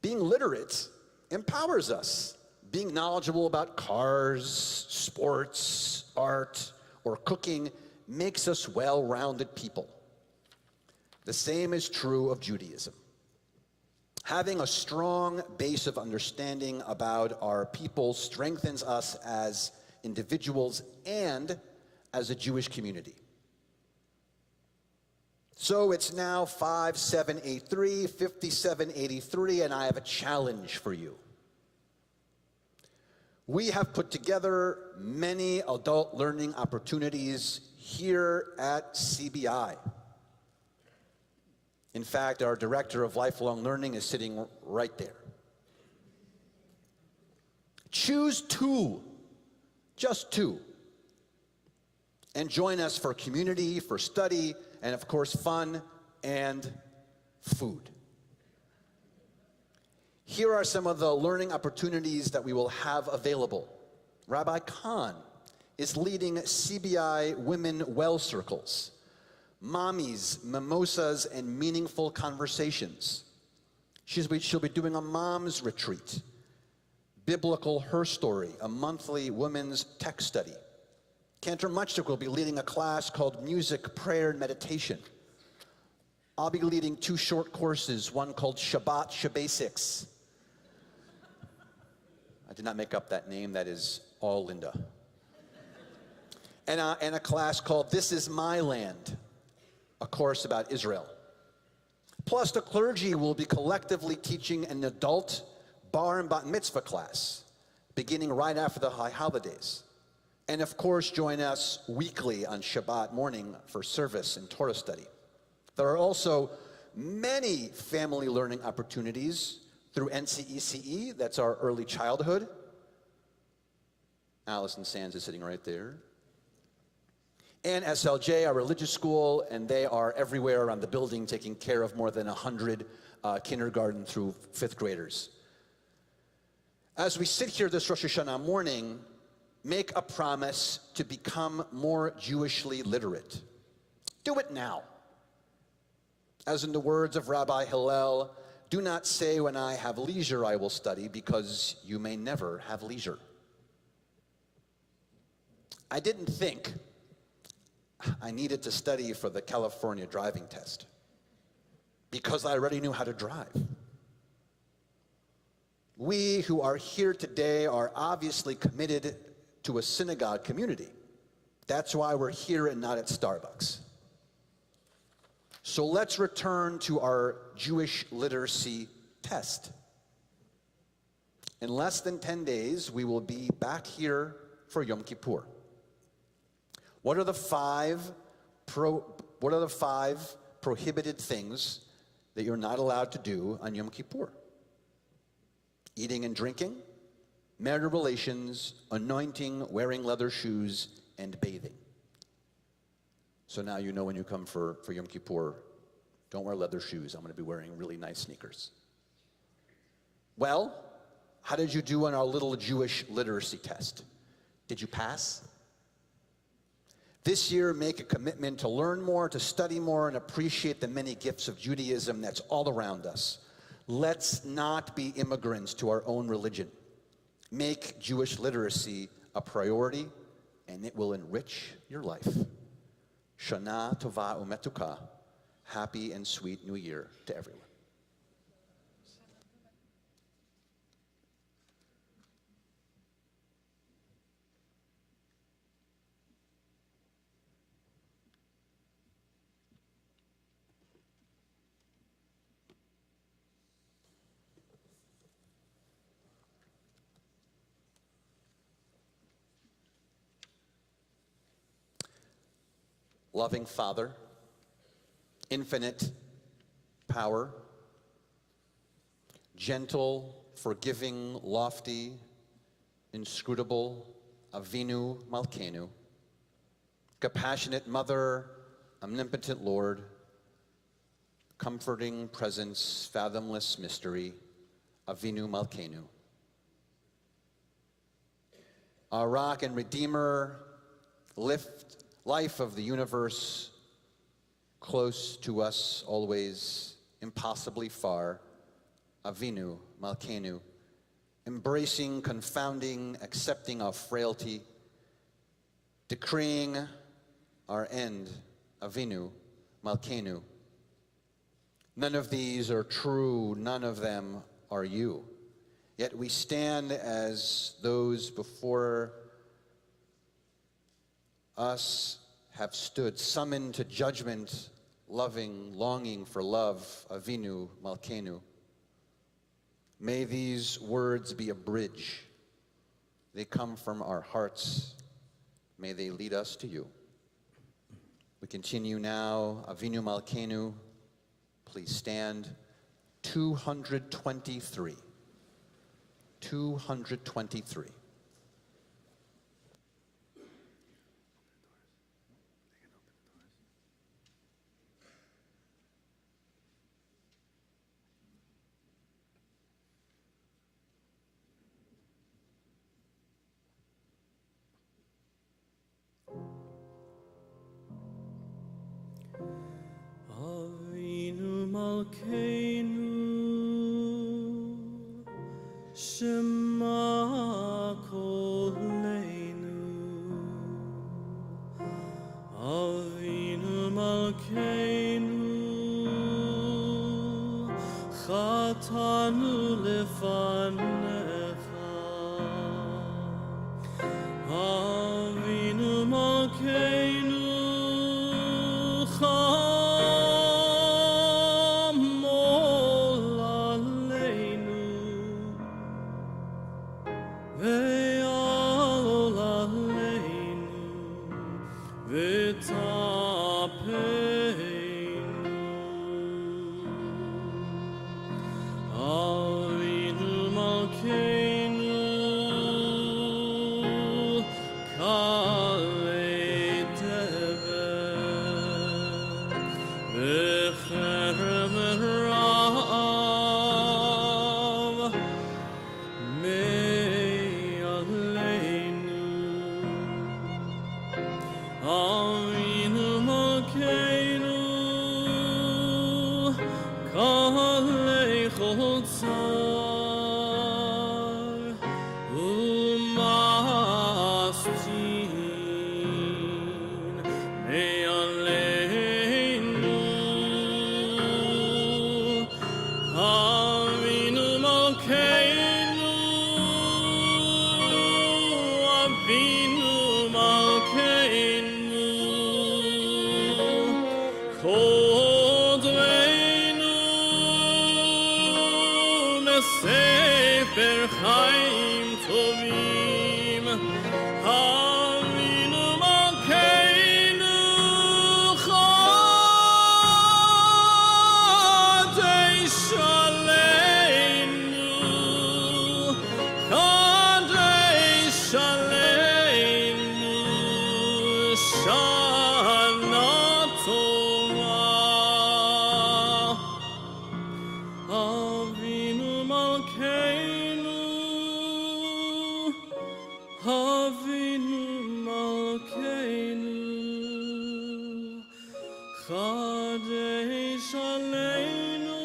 Being literate empowers us. Being knowledgeable about cars, sports, art, or cooking makes us well-rounded people. The same is true of Judaism. Having a strong base of understanding about our people strengthens us as individuals and as a Jewish community. So it's now 5783, 5783, and I have a challenge for you. We have put together many adult learning opportunities here at CBI. In fact, our director of lifelong learning is sitting right there. Choose two, just two, and join us for community, for study, and of course, fun and food. Here are some of the learning opportunities that we will have available. Rabbi Khan is leading CBI Women Well Circles, Mommies, Mimosas, and Meaningful Conversations. She'll be doing a mom's retreat, Biblical Her Story, a monthly women's tech study. Cantor Muchnick will be leading a class called Music, Prayer, and Meditation. I'll be leading two short courses, one called Shabbat Shabbasics. I did not make up that name, that is all Linda. And a class called This Is My Land. a course about Israel. Plus, the clergy will be collectively teaching an adult bar and bat mitzvah class, beginning right after the high holidays. And of course, join us weekly on Shabbat morning for service and Torah study. There are also many family learning opportunities through NCECE, that's our early childhood. Allison Sands is sitting right there. And SLJ, our religious school, and they are everywhere around the building taking care of more than 100 kindergarten through 5th graders. As we sit here this Rosh Hashanah morning, make a promise to become more Jewishly literate. Do it now. As in the words of Rabbi Hillel, do not say when I have leisure I will study, because you may never have leisure. I didn't think I needed to study for the California driving test because I already knew how to drive. We who are here today are obviously committed to a synagogue community. That's why we're here and not at Starbucks. So let's return to our Jewish literacy test. In less than 10 days, we will be back here for Yom Kippur. What are the five prohibited things that you're not allowed to do on Yom Kippur? Eating and drinking, marital relations, anointing, wearing leather shoes, and bathing. So now you know when you come for Yom Kippur, don't wear leather shoes. I'm going to be wearing really nice sneakers. Well, how did you do on our little Jewish literacy test? Did you pass? This year, make a commitment to learn more, to study more, and appreciate the many gifts of Judaism that's all around us. Let's not be immigrants to our own religion. Make Jewish literacy a priority, and it will enrich your life. Shana Tova Umetuka. Happy and sweet New Year to everyone. Loving Father, infinite power, gentle, forgiving, lofty, inscrutable, Avinu Malkeinu, compassionate Mother, omnipotent Lord, comforting presence, fathomless mystery, Avinu Malkeinu. Our rock and Redeemer, life of the universe, close to us always, impossibly far, Avinu Malkeinu, embracing, confounding, accepting our frailty, decreeing our end, Avinu Malkeinu. None of these are true, none of them are you. Yet we stand as those before us have stood, summoned to judgment, loving, longing for love, Avinu Malkeinu. May these words be a bridge. They come from our hearts. May they lead us to you. We continue now, Avinu Malkeinu. Please stand. 223. 223. Avinu Malkeinu, Shema Koleinu. Avinu Malkeinu, Chatanu lefanecha. Avinu Malkeinu, עלי חוצר ומסטין מעלינו אבינו מלכנו אבינו מלכנו קודמנו מספר חיים טובים אבינו מלכנו חדש עלינו חדש עלינו שנה טובה אבינו מלכנו אבינו מלכנו חדש עלינו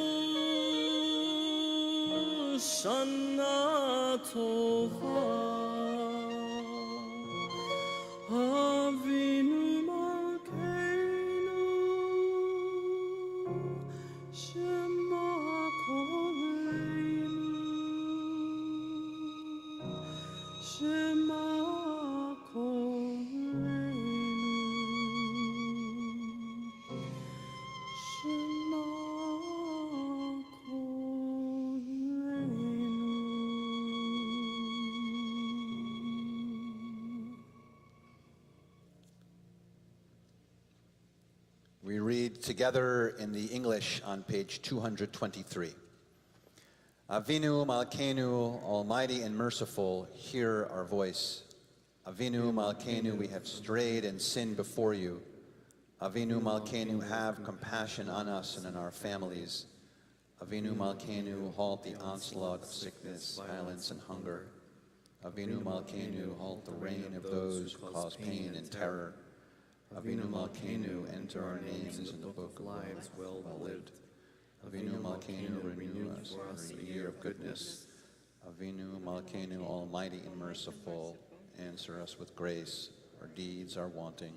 שנה טובה אבינו מלכנו שמע קולנו שמע קולנו שמע קולנו. We read together in the English on page 223. Avinu Malkeinu, Almighty and merciful, hear our voice. Avinu Malkeinu, we have strayed and sinned before you. Avinu Malkeinu, have compassion on us and on our families. Avinu Malkeinu, halt the onslaught of sickness, violence, and hunger. Avinu Malkeinu, halt the reign of those who cause pain and terror. Avinu Malkeinu, enter our names in the book of lives well lived. Avinu Malkeinu, renew us for a year of goodness. Avinu Malkeinu, almighty and merciful, answer us with grace. Our deeds are wanting.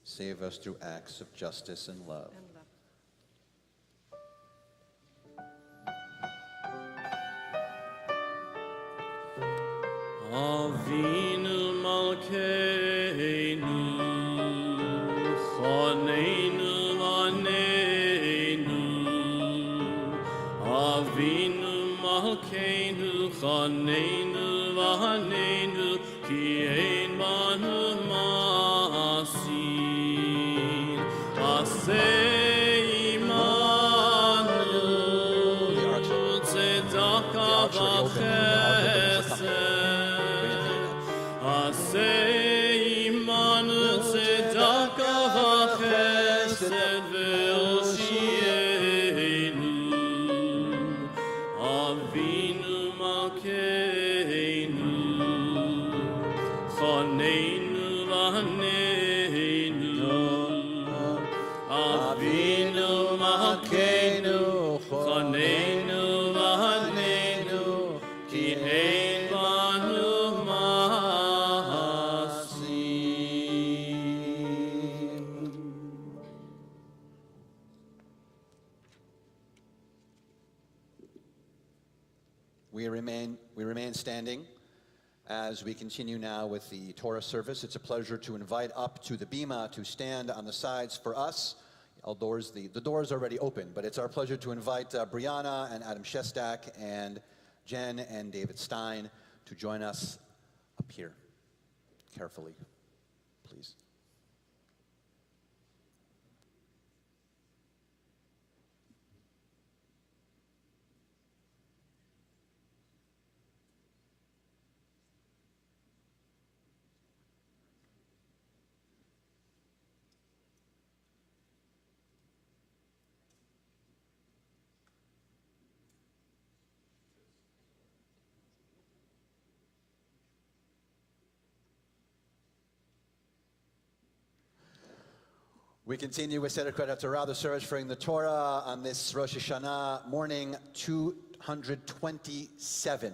Save us through acts of justice and love. Avinu Malkeinu, Chaneinu Vaneinu. Avinu Malkeinu, Chaneinu Vaneinu, Ki ein banu masin. Aseh imanu, tzedaka v'chesed. Aseh imanu tzedaka v'chesed ve'oshienu. Avinu Malkeinu, Chaneinu v'haneinu. Avinu Malkeinu, Chaneinu v'haneinu, Ki ein banu We remain standing as we continue now with the Torah service. It's a pleasure to invite up to the bima to stand on the sides for us. The doors are already open, but it's our pleasure to invite Brianna and Adam Shestak and Jen and David Stein to join us up here. Carefully, please. We continue with Seder Kriyat Torah, the service for the Torah on this Rosh Hashanah morning 227.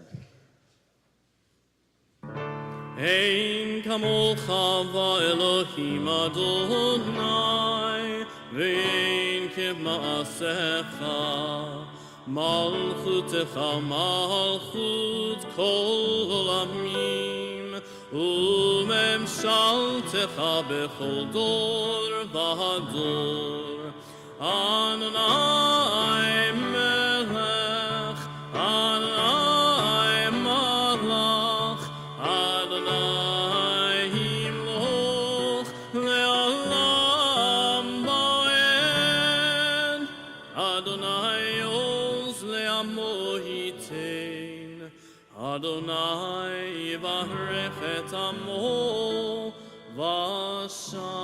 Ein kamocha va'elohim Adonai ve'ein kema'asecha malchutecha malchut kol olamim u'memshaltecha bechol dor v'hador Adonai melech Adonai malach Adonai himloch le'olam bo'ed Adonai oz le'amo hitain Adonai yivarech et amo v'shalom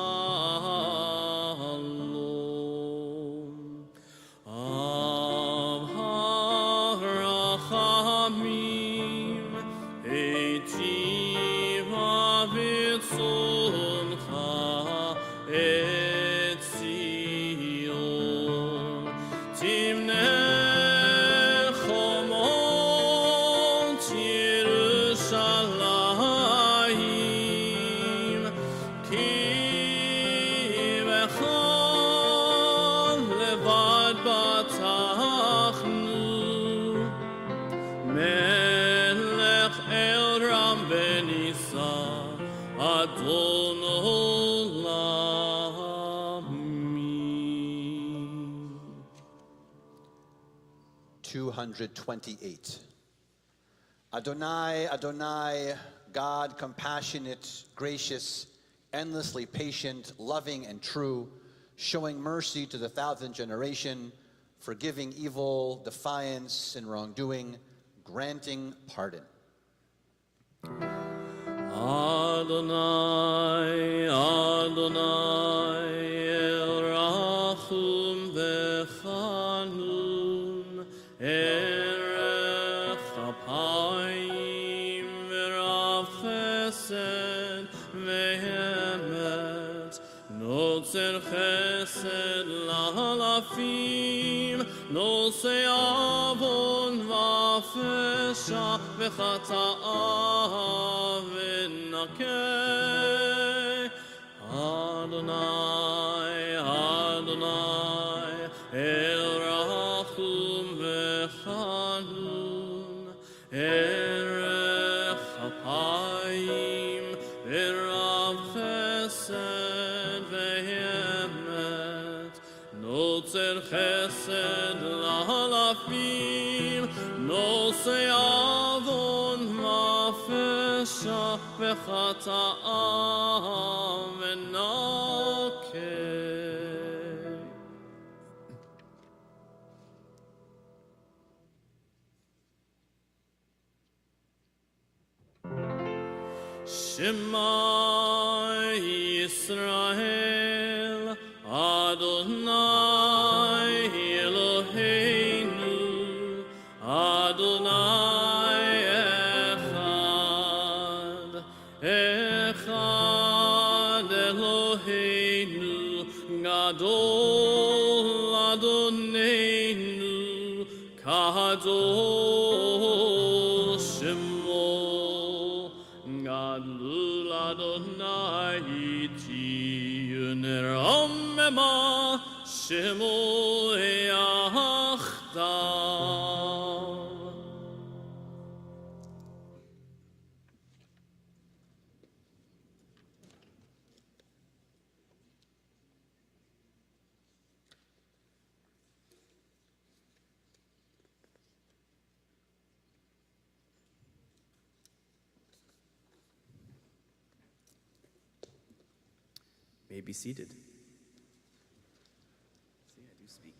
Av harachamim eitiva v'tzoncha et Zion timneh chomot Yerushalayim ki bechol levad batachnu melech el ram benisa Adon olamim 228. Adonai, Adonai, God, compassionate, gracious, endlessly patient, loving and true, showing mercy to the 1,000th generation, forgiving evil, defiance, and wrongdoing, granting pardon. Adonai, Adonai, el rachum v'chanun, erech apayim v'rav chesed v'emet, notzer chesed la'alafim, nose avon v'afesha v'chata'a v'nakeh. Adonai, Adonai, el rachum v'chanun, erech apayim v'rav chesed v'emet, notzer chesed la'alafim, nose avon v'afesha v'chata'a v'nakeh. Shema Yisrael, Adonai Eloheinu, Adonai Echad, Echad Eloheinu, Gadol Adoneinu, Kadosh Shemo, Gadol Adonai Tiromema Shemo Yachdav. May be seated. See, I do speak.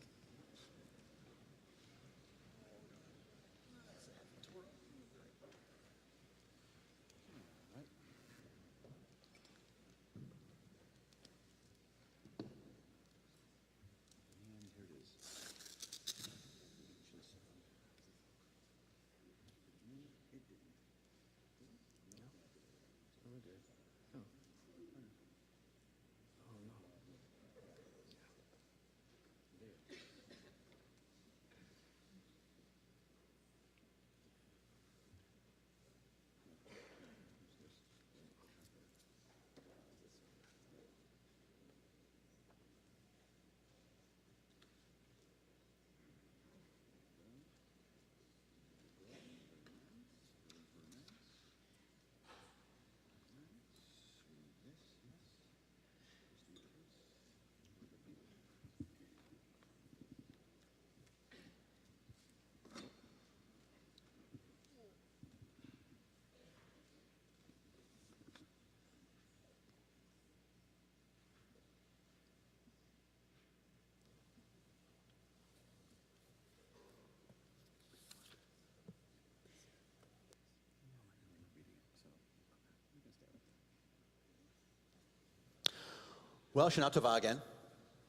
Well, Shana Tova again.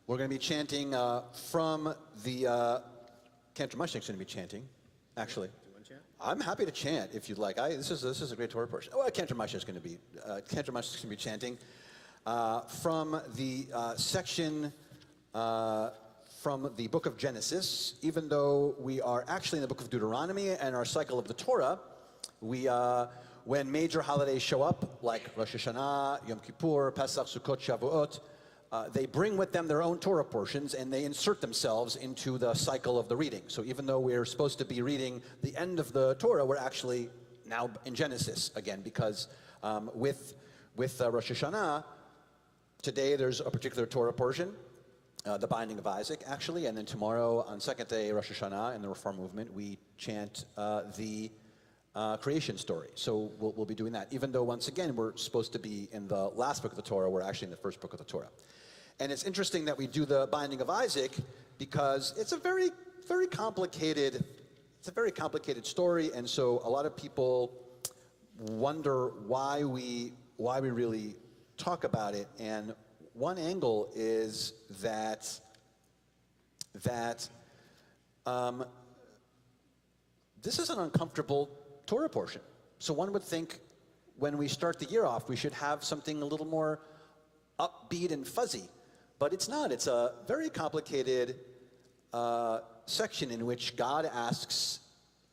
We're going to be chanting from the... Cantor Mushnik's going to be chanting, actually. Do you want to chant? I'm happy to chant if you'd like. This is a great Torah portion. Oh, Cantor Mushnik's going to be... Cantor Mushnik's going to be chanting from the section from the book of Genesis. Even though we are actually in the book of Deuteronomy and our cycle of the Torah, we... when major holidays show up, like Rosh Hashanah, Yom Kippur, Pesach, Sukkot, Shavuot, they bring with them their own Torah portions and they insert themselves into the cycle of the reading. So even though we're supposed to be reading the end of the Torah, we're actually now in Genesis again, because with Rosh Hashanah, today there's a particular Torah portion, the binding of Isaac actually, and then tomorrow on second day Rosh Hashanah in the Reform movement, we chant the creation story. So we'll be doing that. Even though, once again, we're supposed to be in the last book of the Torah, we're actually in the first book of the Torah. And it's interesting that we do the binding of Isaac because it's a very, very complicated, story. And so a lot of people wonder why we really talk about it. And one angle is that this is an uncomfortable Torah portion. So one would think when we start the year off, we should have something a little more upbeat and fuzzy. But it's not. It's a very complicated section in which God asks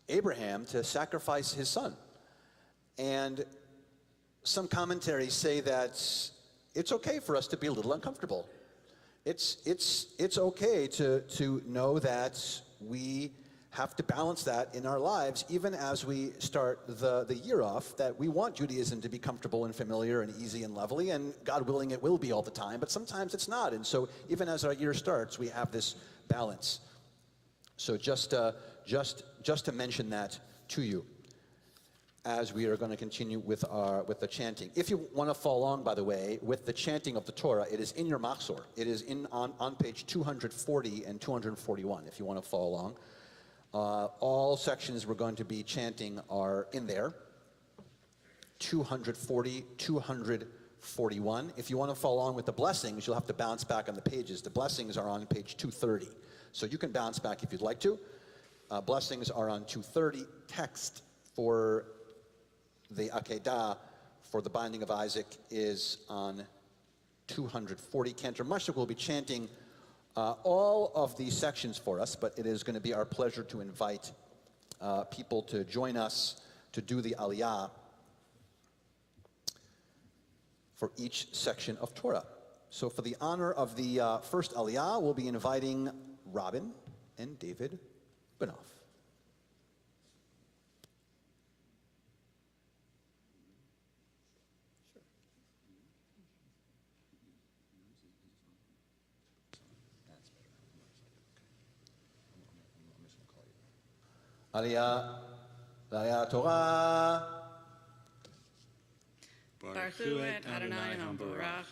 Abraham to sacrifice his son. And some commentaries say that it's okay for us to be a little uncomfortable. It's okay to know that we have to balance that in our lives, even as we start the year off, that we want Judaism to be comfortable and familiar and easy and lovely, and God willing it will be all the time, but sometimes it's not. And so even as our year starts, we have this balance. So just to mention that to you as we are going to continue with the chanting. If you want to follow along, by the way, with the chanting of the Torah, it is in your Machzor. It is on page 240 and 241, if you want to follow along. All sections we're going to be chanting are in there, 240, 241. If you want to follow along with the blessings, you'll have to bounce back on the pages. The blessings are on page 230. So you can bounce back if you'd like to. Blessings are on 230. Text for the Akedah, for the binding of Isaac, is on 240. Cantor Mushnik will be chanting all of these sections for us, but it is going to be our pleasure to invite people to join us to do the Aliyah for each section of Torah. So for the honor of the first Aliyah, we'll be inviting Robin and David Benoff. Aliyah Torah. Baruch et Adonai HaBarach.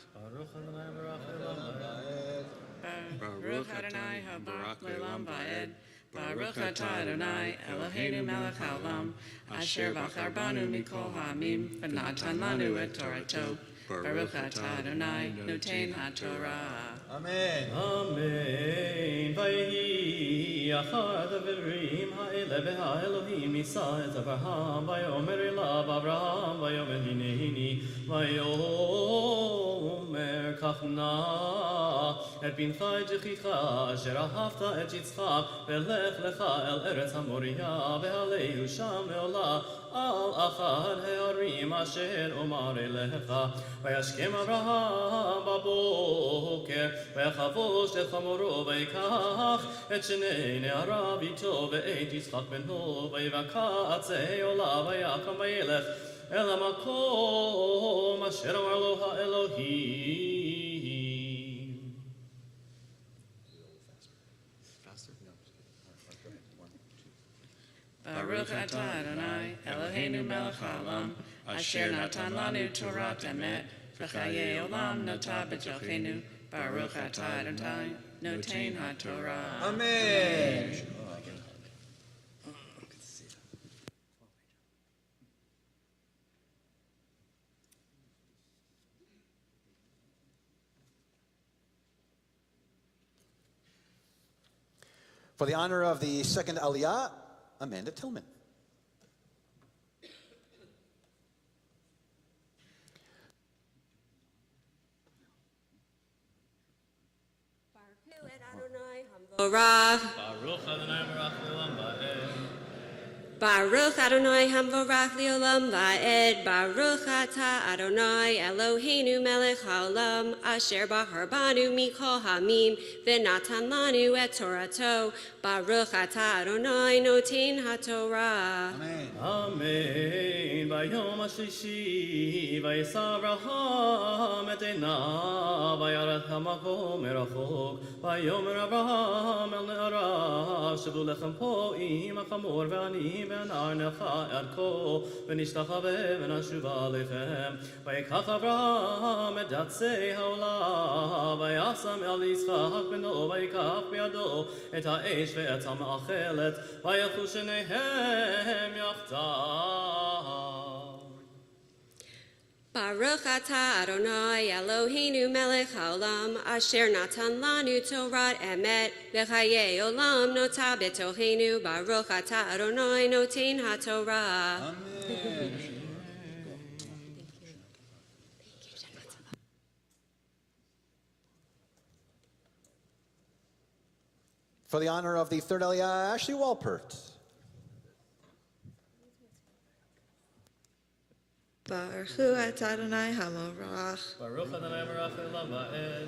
Baruch Adonai HaBarach Le'olam Va'ed. Baruch atah Adonai Eloheinu melech haolam, asher bachar banu mikol ha'amim, v'natan lanu et Torato. Baruch atah Adonai noten haTorah. Amen. Amen. Vayehi achar devarim ha'ele v'ha'Elohim yisa et Avraham, vayomer elav Avraham, vayomer hineni, vayomer kach na et bincha et jechicha, asher ahavta et Yitzchak, velech lecha el eretz haMoriah, ve'alehu sham le'olah, al achad ha'arim asher omar elecha, vayashkem Avraham baboker, ויחבוש את חמורו ויקח את שני נעריו איתו ואת יצחק בנו ויבקע עצי עולה ויקם וילך אל המקום אשר אמר לו האלוהים. ברוך אתה אדוני אלוהינו מלך העולם אשר נתן לנו תורת אמת וחיי עולם נטע בתוכנו. Baruch atah Adonai noten haTorah. Amen. For the honor of the second Aliyah, Amanda Tillman. Baruch Adonai Barach Le'olam Va'ed. Baruch Adonai Hamvorach Leolam Va'ed. Baruch Atah Adonai Eloheinu Melech Haolam Asher Bahar Banu Mikol Hamim V'natan Lanu Et Torato. Baruch Atah Adonai Noten HaTorah. Amen. Vayom HaShlishi Vayisav Avraham et Einav Vayaret HaMakom merachok Vayomer Avraham el Ne'arav Shavu lechem po'im HaChamor ve'ani ve'nar necha erko V'nishtachave v'nashuva lechem Vayikach Avraham et datzei ha'olah Vayasam el Yitzchak beno Vayikach biado et ha'esh ve'et ha'ma'achelet Vayelchu shnehem yachdav. Baruch Atah Adonai Eloheinu Melech Haolam Asher Natan Lanu Torat Emet V'chayei Olam Notah B'tocheinu. Baruch Atah Adonai Noten HaTorah. For the honor of the third Aliyah, Ashley Walpert. Baruch Hu Atah Adonai Hamorach. Baruch Adonai Barach Le'olam Va'ed.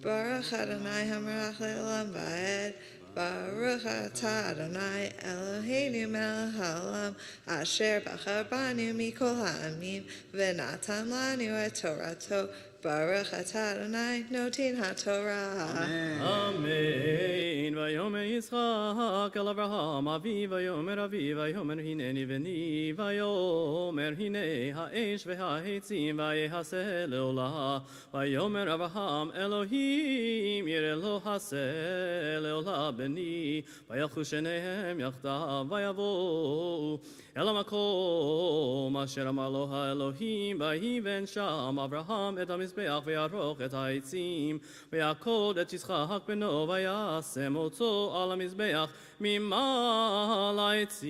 Baruch Adonai Hamorach Le'olam Va'ed. Baruch Atah Adonai Eloheinu Melech Haolam Asher Bachar Banu Mikol Ha'amim V'natan Lanu Et Torato. Baruch Atah Adonai Noten HaTorah. Amen. Vayomer Yitzchak el Avraham avi vayomer avi vayomer hineni veni vayomer hine ha'esh ve'ha'etzim vayehaseh le'olah vayomer Avraham Elohim yireh lo haseh le'olah beni vayelchu shnehem yachdav vayavo el hamakom asher amar lo ha'Elohim vayiven sham Avraham et hamizbeach ve'yaroch et ha'etzim ve'yakod et Yitzchak beno vayasem אותו על המזבח ממעל העצים.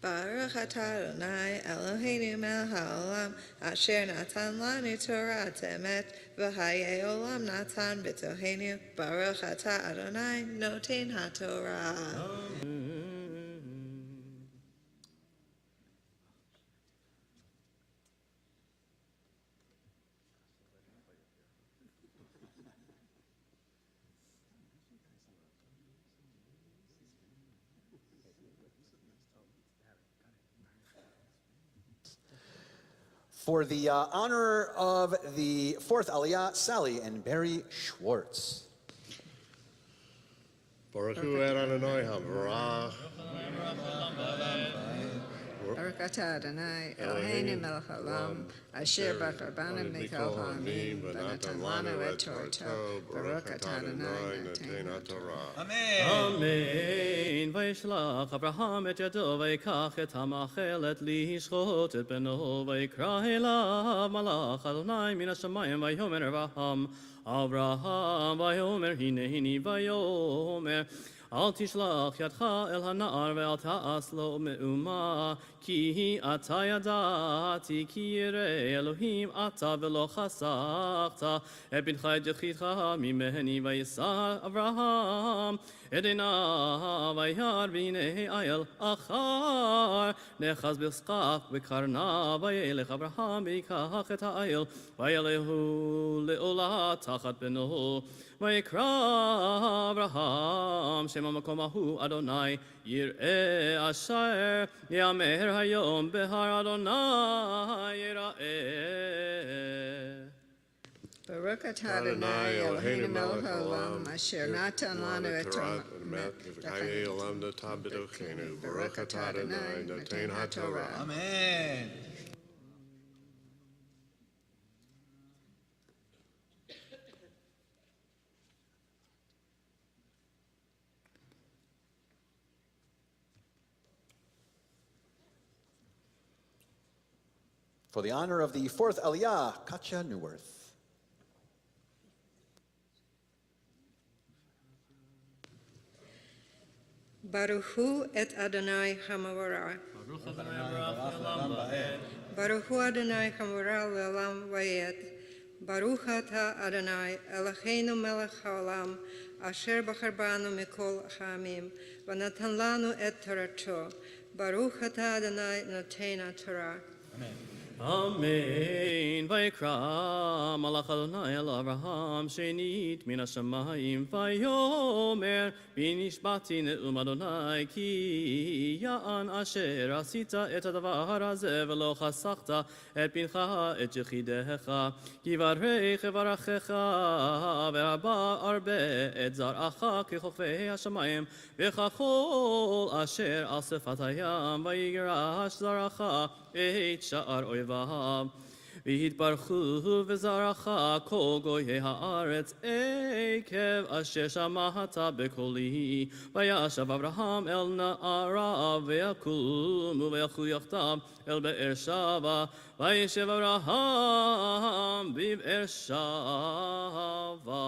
Baruch Atah Adonai Eloheinu Melech Haolam Asher Natan Lanu Torat Emet V'chayei Olam Natan B'tocheinu. Baruch Atah Adonai Noten HaTorah. For the honor of the fourth Aliyah, Sally and Barry Schwartz. Baruch Hu Adonai Hamorach. Baruch Atah Adonai Eloheinu Melech Haolam Asher Bachar Banu Mikol Ha'amim V'natan Lanu Et Torato. Baruch Atah Adonai Noten HaTorah. אמן. וישלח אברהם את ידו ויקח את המאכלת לשחוט את בנו ויקרא אליו מלאך אדוני מן השמיים ויאמר אברהם ויאמר הנני ויאמר אל תשלח ידך אל הנער ואל תעש לו מאומה כי אתה ידעתי כי ירא אלוהים אתה ולא חסכת את בנך את יחידך ממני וישא אברהם את עיניו וירא והנה איל אחר נחז בשקק בקרניו וילך אברהם ויקח את האיל וילכו לעולה תחת בנו ויקרא אברהם שם המקום ההוא אדוני יראה אשר יאמר היום בהר אדוני יראה. Baruch Atah Adonai Eloheinu Melech Haolam Asher Natan Lanu Et Torah Emet V'chayei Olam Notah B'tocheinu. Baruch Atah Adonai Noten HaTorah. Amen. For the honor of the fourth Aliyah, Katja Neuwirth. Baruch hu et Adonai Hamavara. Baruch Adonai Barach Le'olam Va'ed. Baruch hu Adonai Hamavara le'olam vayet. Baruch atah Adonai Eloheinu melech haolam, asher bachar banu mikol ha'amim, v'natan lanu et torato. Baruch atah Adonai noten haTorah. Amen. Vayikra Malach Adonai el Avraham shenit min hashamayim vayomer binishbati ne'um Adonai ki ya'an asher asita et hadavar hazeh velo chasachta et pincha et yechidecha ki varech varachecha ve'arba arbe et zaracha kechokvei hashamayim v'chachol asher al sefat hayam vayigarash zaracha et sha'ar oivav v'hitbarchu v'zaracha kol goyei haaretz ekev asher shamata bekoli vayashav Avraham el na'arav ve'yakumu ve'yalchu yachtav el be'er shava vayeshev Avraham b'be'er shava.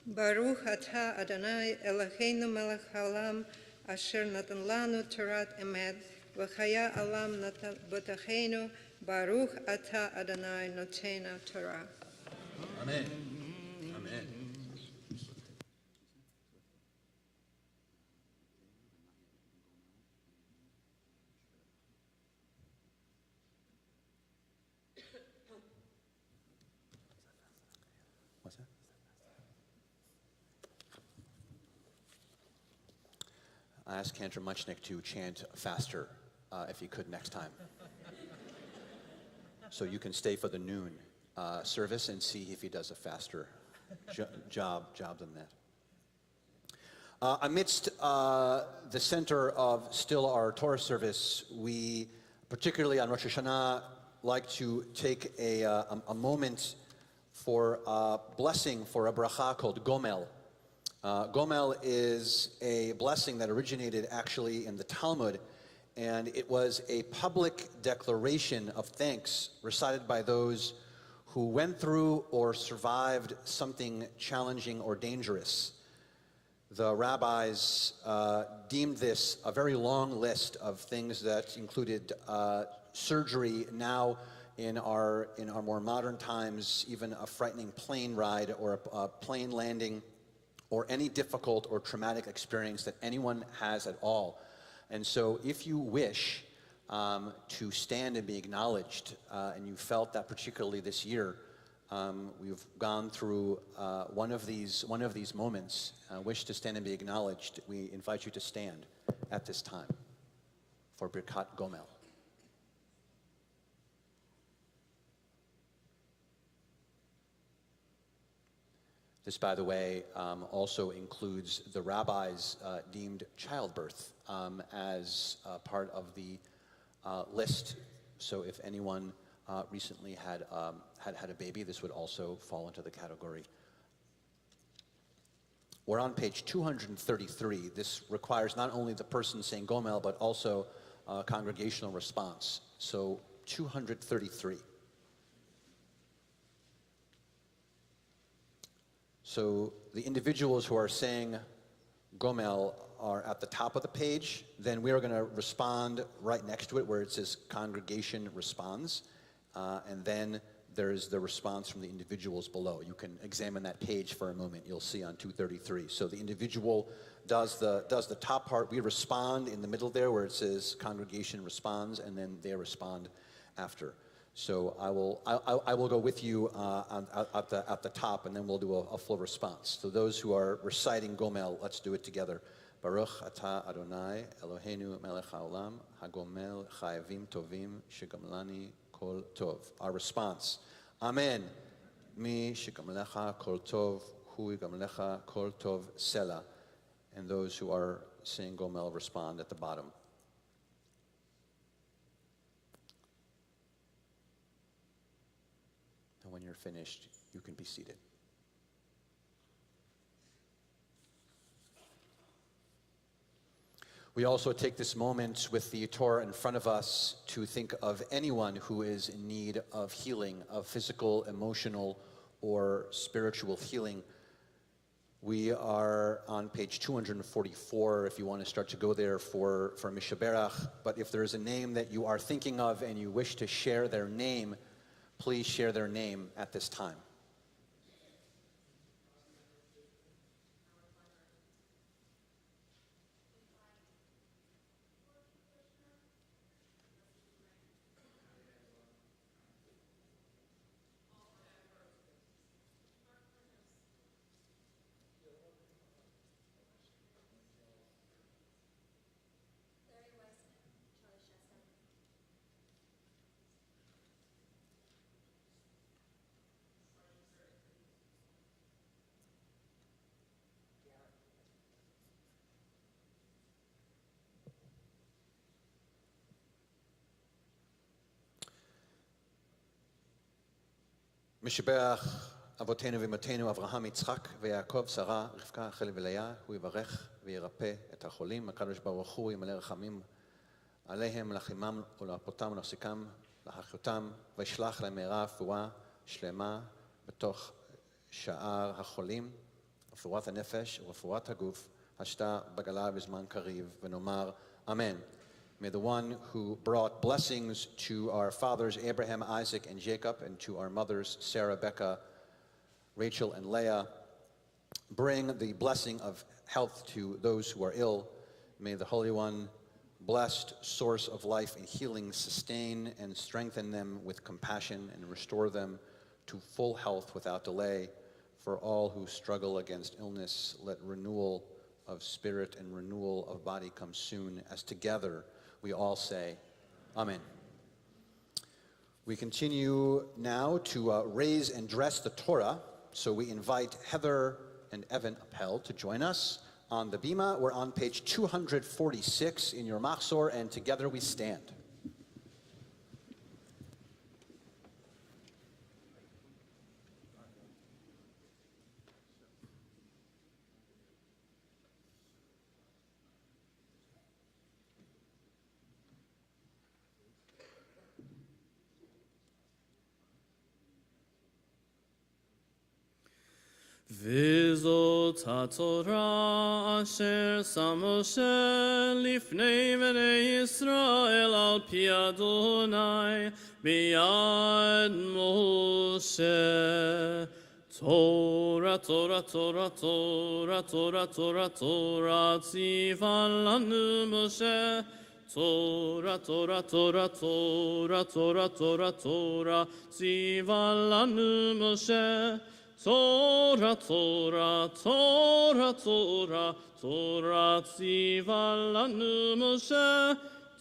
Baruch atah Adonai Eloheinu melech haolam, asher natan lanu Torat emet, v'chaya alam natan b'tachenu. Baruch atah Adonai noten haTorah. Amen. Amen. What's that? I asked Cantor Muchnick to chant faster if he could next time. So you can stay for the noon service and see if he does a faster job than that. Amidst the center of still our Torah service, we, particularly on Rosh Hashanah, like to take a moment for blessing for a bracha called Gomel. Gomel is a blessing that originated actually in the Talmud, and it was a public declaration of thanks recited by those who went through or survived something challenging or dangerous. The rabbis deemed this a very long list of things that included surgery, now in our more modern times, even a frightening plane ride or a plane landing, or any difficult or traumatic experience that anyone has at all. And so if you wish to stand and be acknowledged, and you felt that particularly this year, we've gone through one of these moments, wish to stand and be acknowledged, we invite you to stand at this time for Birkat Gomel. This, by the way, also includes the rabbis deemed childbirth as part of the list. So if anyone recently had a baby, this would also fall into the category. We're on page 233. This requires not only the person saying Gomel, but also congregational response. So 233. So the individuals who are saying Gomel are at the top of the page. Then we are going to respond right next to it where it says congregation responds. And then there's the response from the individuals below. You can examine that page for a moment. You'll see on 233. So the individual does the top part. We respond in the middle there where it says congregation responds, and then they respond after. So I will go with you at the top, and then we'll do a full response. So those who are reciting Gomel, let's do it together. Baruch atah Adonai Eloheinu melech haolam hagomel chayavim tovim shegamlani kol tov. Our response. Amen. Mi shegamlecha kol tov hu yigamlecha kol tov sela. And those who are saying Gomel respond at the bottom. And when you're finished, you can be seated. We also take this moment with the Torah in front of us to think of anyone who is in need of healing, of physical, emotional, or spiritual healing. We are on page 244 if you want to start to go there for Mishaberach. But if there is a name that you are thinking of and you wish to share their name, please share their name at this time. משבח אבותינו ואמותינו אברהם, יצחק ויעקב, שרה, רבקה, רחל ולאה, הוא יברך וירפא את החולים. הקדוש ברוך הוא ימלא רחמים עליהם, להחרימם ולהרפאותם ולהחזיקם, להחיותם, וישלח להם מהרה רפואה שלמה בתוך שאר החולים, רפואת הנפש ורפואת הגוף, השתה בגלה בזמן קריב, ונאמר אמן. May the one who brought blessings to our fathers Abraham, Isaac, and Jacob, and to our mothers Sarah, Becca, Rachel, and Leah, bring the blessing of health to those who are ill. May the Holy One, blessed source of life and healing, sustain and strengthen them with compassion and restore them to full health without delay. For all who struggle against illness, let renewal of spirit and renewal of body come soon, as together we all say, Amen. We continue now to raise and dress the Torah, so we invite Heather and Evan Appel to join us on the Bima. We're on page 246 in your Machzor, and together we stand. וזאת התורה אשר שם משה לפני בני ישראל על פי אדוני ביד משה. תורה, תורה, תורה, תורה, תורה, תורה, תורה, ציווה לנו משה. תורה, תורה, תורה, תורה, תורה, תורה, תורה, ציווה לנו משה. Torah, Torah, Torah, Torah, Torah, ציווה לנו משה.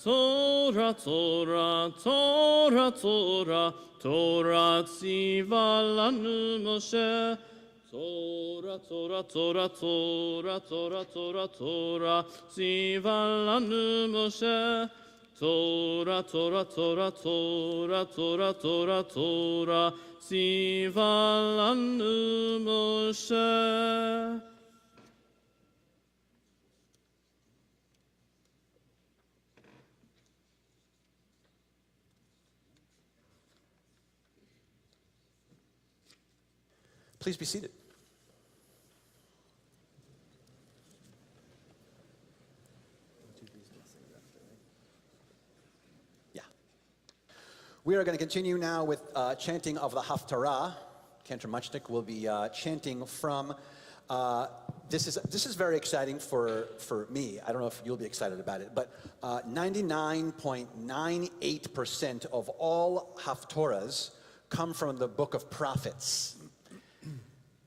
Torah, Torah, Torah, Torah, Torah, ציווה לנו משה. Torah, Torah, Torah, Torah, Torah, Torah, Torah, ציווה לנו משה. Torah, Torah, Torah, Torah, Torah, Torah, Torah, ציווה לנו משה. Please be seated. We are going to continue now with chanting of the Haftarah. Cantor Muchnick will be chanting from, this is very exciting for me. I don't know if you'll be excited about it, but 99.98% of all Haftorahs come from the book of prophets.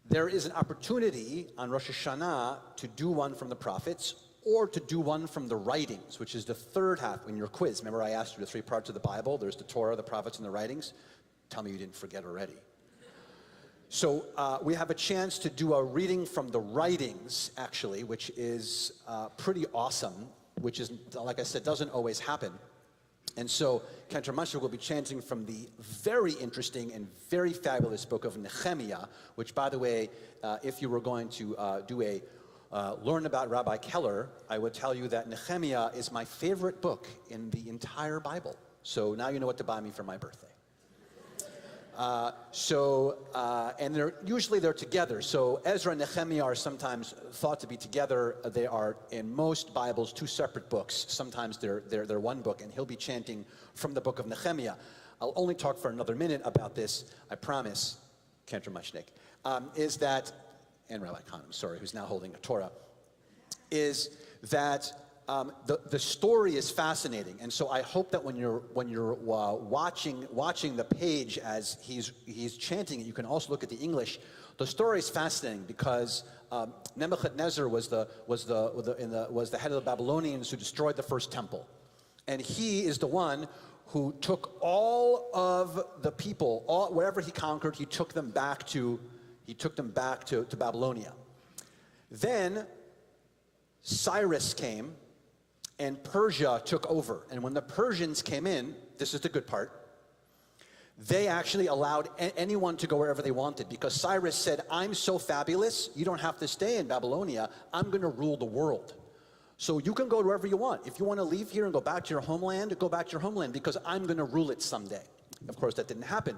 There is an opportunity on Rosh Hashanah to do one from the prophets, or to do one from the writings, which is the third half in your quiz. Remember I asked you the three parts of the Bible? There's the Torah, the prophets, and the writings. Tell me you didn't forget already. So we have a chance to do a reading from the writings, actually, which is pretty awesome, which is, like I said, doesn't always happen. And so Cantor Muchnick will be chanting from the very interesting and very fabulous book of Nehemiah, which, by the way, if you were going to learn about Rabbi Keller, I would tell you that Nehemiah is my favorite book in the entire Bible. So now you know what to buy me for my birthday. And they're together. So Ezra and Nehemiah are sometimes thought to be together. They are in most Bibles 2 separate books. Sometimes they're one book, and he'll be chanting from the book of Nehemiah. I'll only talk for another minute about this, I promise, Cantor Mushnik, is that, and Rabbi Khan, I'm sorry, who's now holding a Torah, is that the story is fascinating, and so I hope that when you're watching the page as he's chanting it, you can also look at the English. The story is fascinating because Nebuchadnezzar was the head of the Babylonians who destroyed the first temple, and he is the one who took all of the people, wherever he conquered, he took them back to Babylonia. Then Cyrus came, and Persia took over. And when the Persians came in, this is the good part, they actually allowed anyone to go wherever they wanted, because Cyrus said, I'm so fabulous, you don't have to stay in Babylonia, I'm going to rule the world. So you can go wherever you want. If you want to leave here and go back to your homeland, go back to your homeland, because I'm going to rule it someday. Of course, that didn't happen.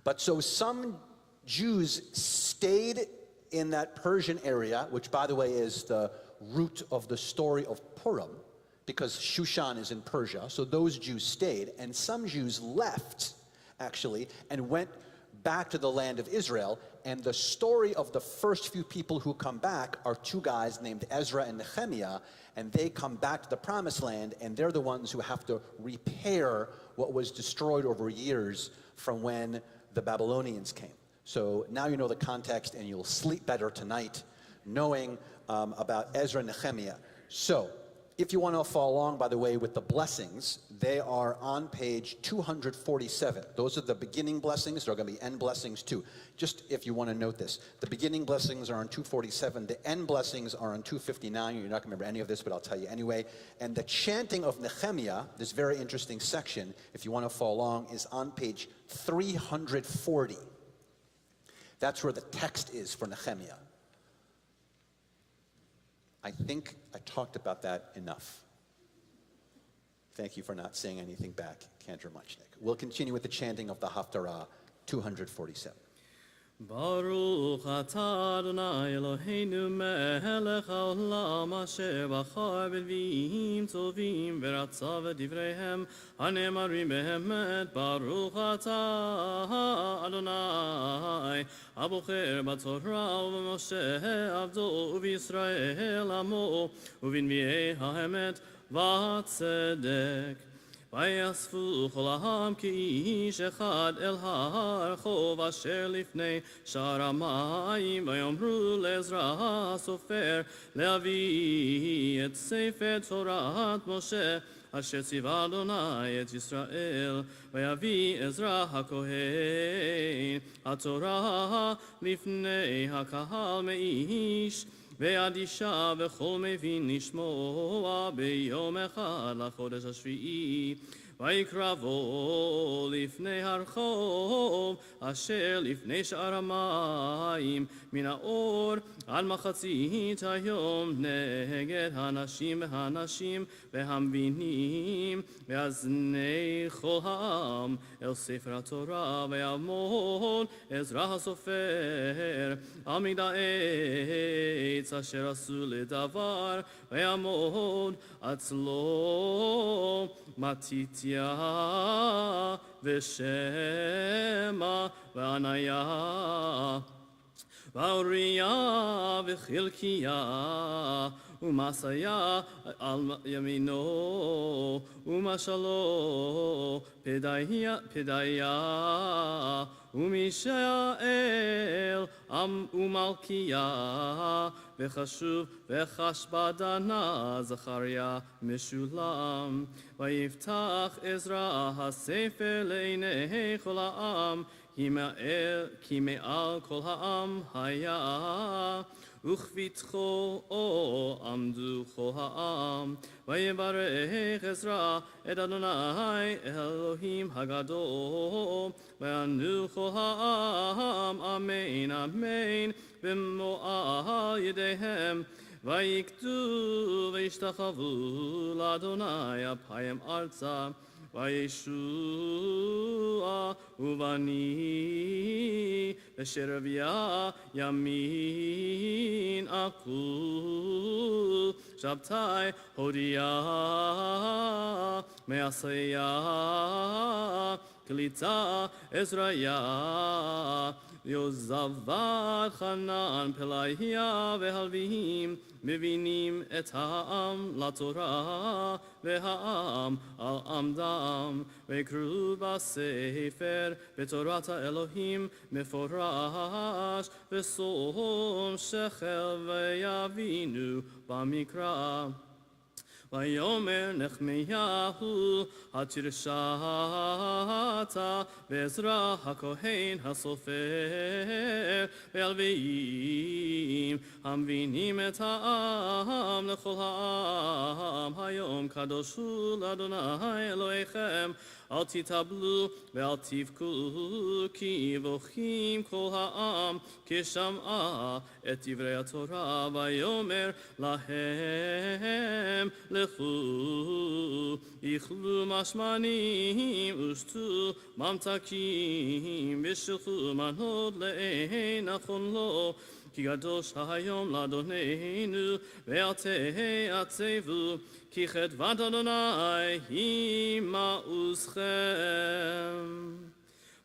But so some Jews stayed in that Persian area, which, by the way, is the root of the story of Purim, because Shushan is in Persia. So those Jews stayed, and some Jews left, actually, and went back to the land of Israel. And the story of the first few people who come back are 2 guys named Ezra and Nehemiah, and they come back to the promised land, and they're the ones who have to repair what was destroyed over years from when the Babylonians came. So now you know the context, and you'll sleep better tonight knowing about Ezra and Nehemiah. So if you want to follow along, by the way, with the blessings, they are on page 247. Those are the beginning blessings. There are going to be end blessings too. Just if you want to note this. The beginning blessings are on 247. The end blessings are on 259. You're not going to remember any of this, but I'll tell you anyway. And the chanting of Nehemiah, this very interesting section, if you want to follow along, is on page 340. That's where the text is for Nehemiah. I think I talked about that enough. Thank you for not saying anything back, Cantor Muchnik. We'll continue with the chanting of the Haftarah, 247. Baruch atah Adonai Eloheinu melech haolam asher bachar b'nviim tovim v'ratza v'divreihem hanemarim behemet. Baruch atah Adonai abocher b'torah u'b'Moshe avdo u'b'Yisrael amo u'b'nviei haemet v'tzedek. ויאספו כל העם כאיש אחד אל ההר חוב אשר לפני שער המים ויאמרו לעזרא הסופר להביא את ספר תורת משה אשר ציווה אדוני את ישראל ויביא עזרא הכהן התורה לפני הקהל מאיש ועד אישה וכל מבין לשמוע ביום אחד לחודש השביעי ויקרבו לפני הרחוב אשר לפני שער המים מן האור עד מחצית היום נגד הנשים והנשים והמבינים ואזני כל העם אל ספר התורה ויעמוד עזרא הסופר על מידה עץ אשר עשו לדבר ויעמוד אצלו מתתיה ושמע ועניה ואוריה וחלקיה ומסיה על ימינו ומשלו פדיה ומישאל ומלכיה וחשוב וחשבדנה זכריה משולם ויפתח עזרא הספר לעיני כל העם כי מעל כל העם היה וכביתחו עמדו כל העם ויברך עזרא את אדוני אלוהים הגדול ויענו כל העם אמן אמן במועל ידיהם ויקדו וישתחוו לאדוני אפיים ארצה וישוע ובני ושרביה ימין עקו שבתאי הודיה מעשיה קליצה עזריה יוזבת חנן פלאיה והלווים מבינים את העם לתורה והעם על עמדם ויקראו בספר בתורת האלוהים מפורש ושום שכל ויבינו במקרא ויאמר נחמיהו התרשתה בעזרא הכהן הסופר והלוויים המבינים את העם לכל העם היום קדוש הוא לאדוני אלוהיכם אל תתאבלו ואל תבכו כי בוכים כל העם כי שמעה את דברי התורה ויאמר להם לכו איכלו משמנים ושתו ממתקים ושלחו מנות לאין נכון לו כי קדוש היום לאדוננו ואל תעצבו כי חדבת אדוני היא מעוזכם.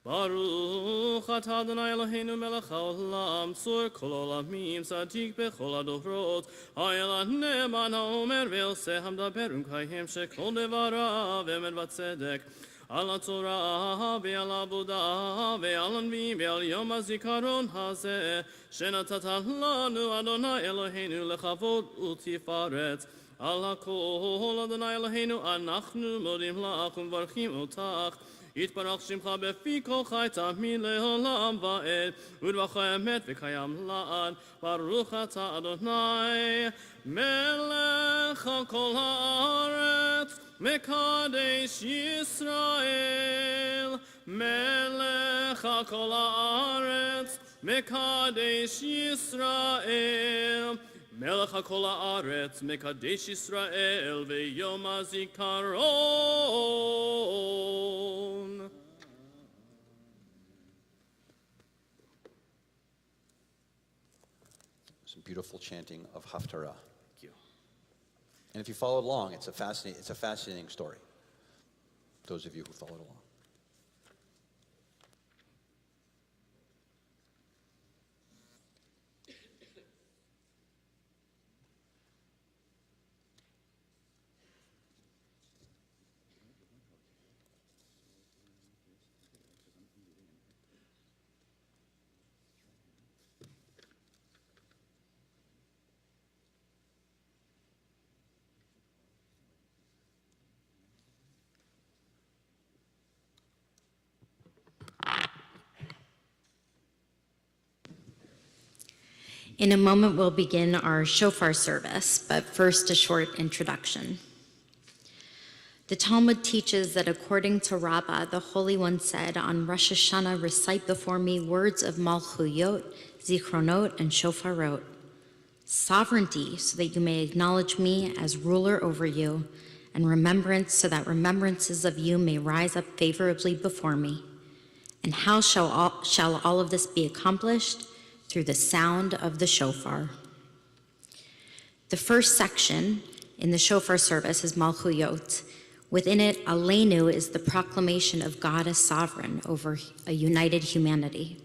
ברוך אתה אדוני אלוהינו מלך העולם צור כל עולמים צדיק בכל הדורות האל הנאמן האומר ועושה המדבר ומקיים שכל דבריו אמת וצדק על התורה ועל העבודה ועל הנביאים ועל יום הזיכרון הזה שנתת לנו אדוני אלוהינו לכבוד ותפארת על הכל אדוני אלוהינו אנחנו מודים לך ומברכים אותך יתברך שמך בפי כל חי תמיד לעולם ועד ודברך אמת וקיים לעד ברוך אתה אדוני מלך על כל הארץ מקדש ישראל מלך על כל הארץ מקדש ישראל מלך על כל הארץ מקדש ישראל ויום הזיכרון. Some beautiful chanting of Haftarah. Thank you. And if you followed along, it's a fascinating story. Those of you who followed along. In a moment, we'll begin our shofar service, but first a short introduction. The Talmud teaches that according to Rabbah, the Holy One said, on Rosh Hashanah, recite before me words of Malchuyot, Zichronot, and Shofarot, sovereignty so that you may acknowledge me as ruler over you, and remembrance so that remembrances of you may rise up favorably before me. And how shall all of this be accomplished? Through the sound of the shofar. The first section in the shofar service is Malchuyot. Within it, Aleinu is the proclamation of God as sovereign over a united humanity.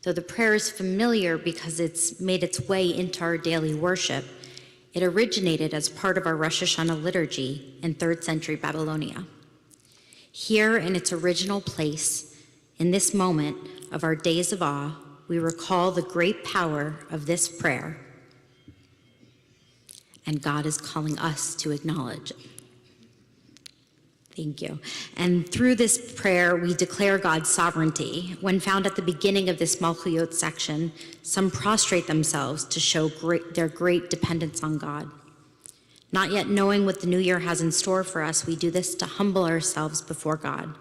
Though the prayer is familiar because it's made its way into our daily worship, it originated as part of our Rosh Hashanah liturgy in 3rd century Babylonia. Here in its original place, in this moment of our days of awe, we recall the great power of this prayer, and God is calling us to acknowledge it. Thank you. And through this prayer, we declare God's sovereignty. When found at the beginning of this Malchuyot section, some prostrate themselves to show their great dependence on God. Not yet knowing what the new year has in store for us, we do this to humble ourselves before God.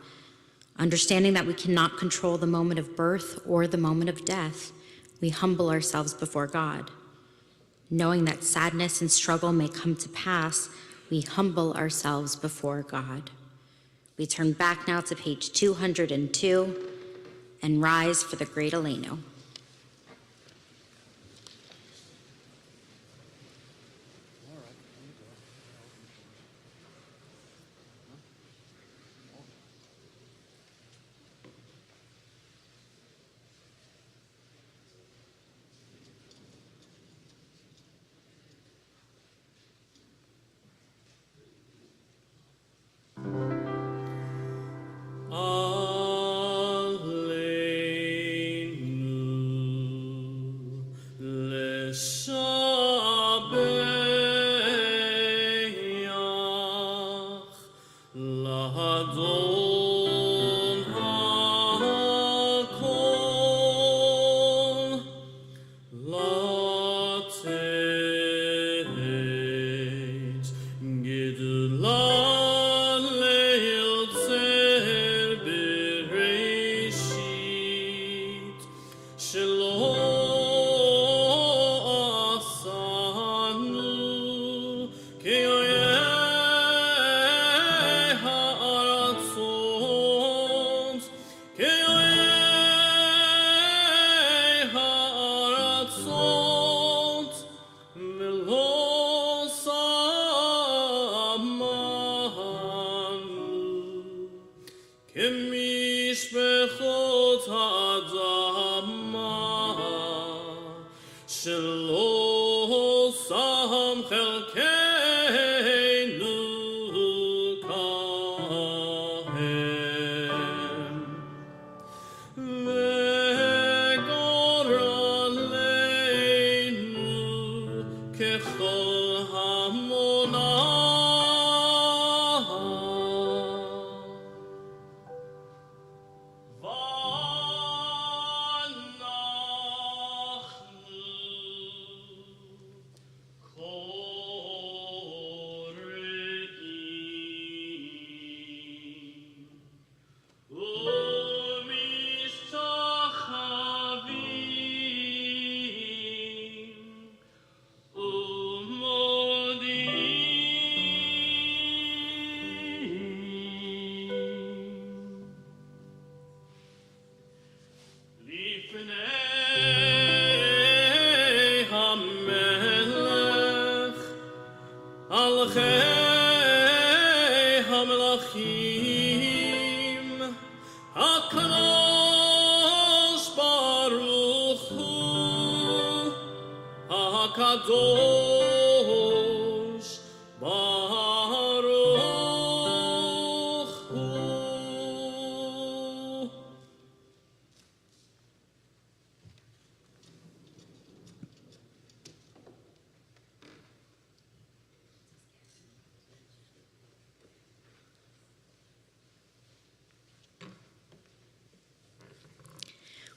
Understanding that we cannot control the moment of birth or the moment of death, we humble ourselves before God. Knowing that sadness and struggle may come to pass, we humble ourselves before God. We turn back now to page 202 and rise for the Great Aleinu.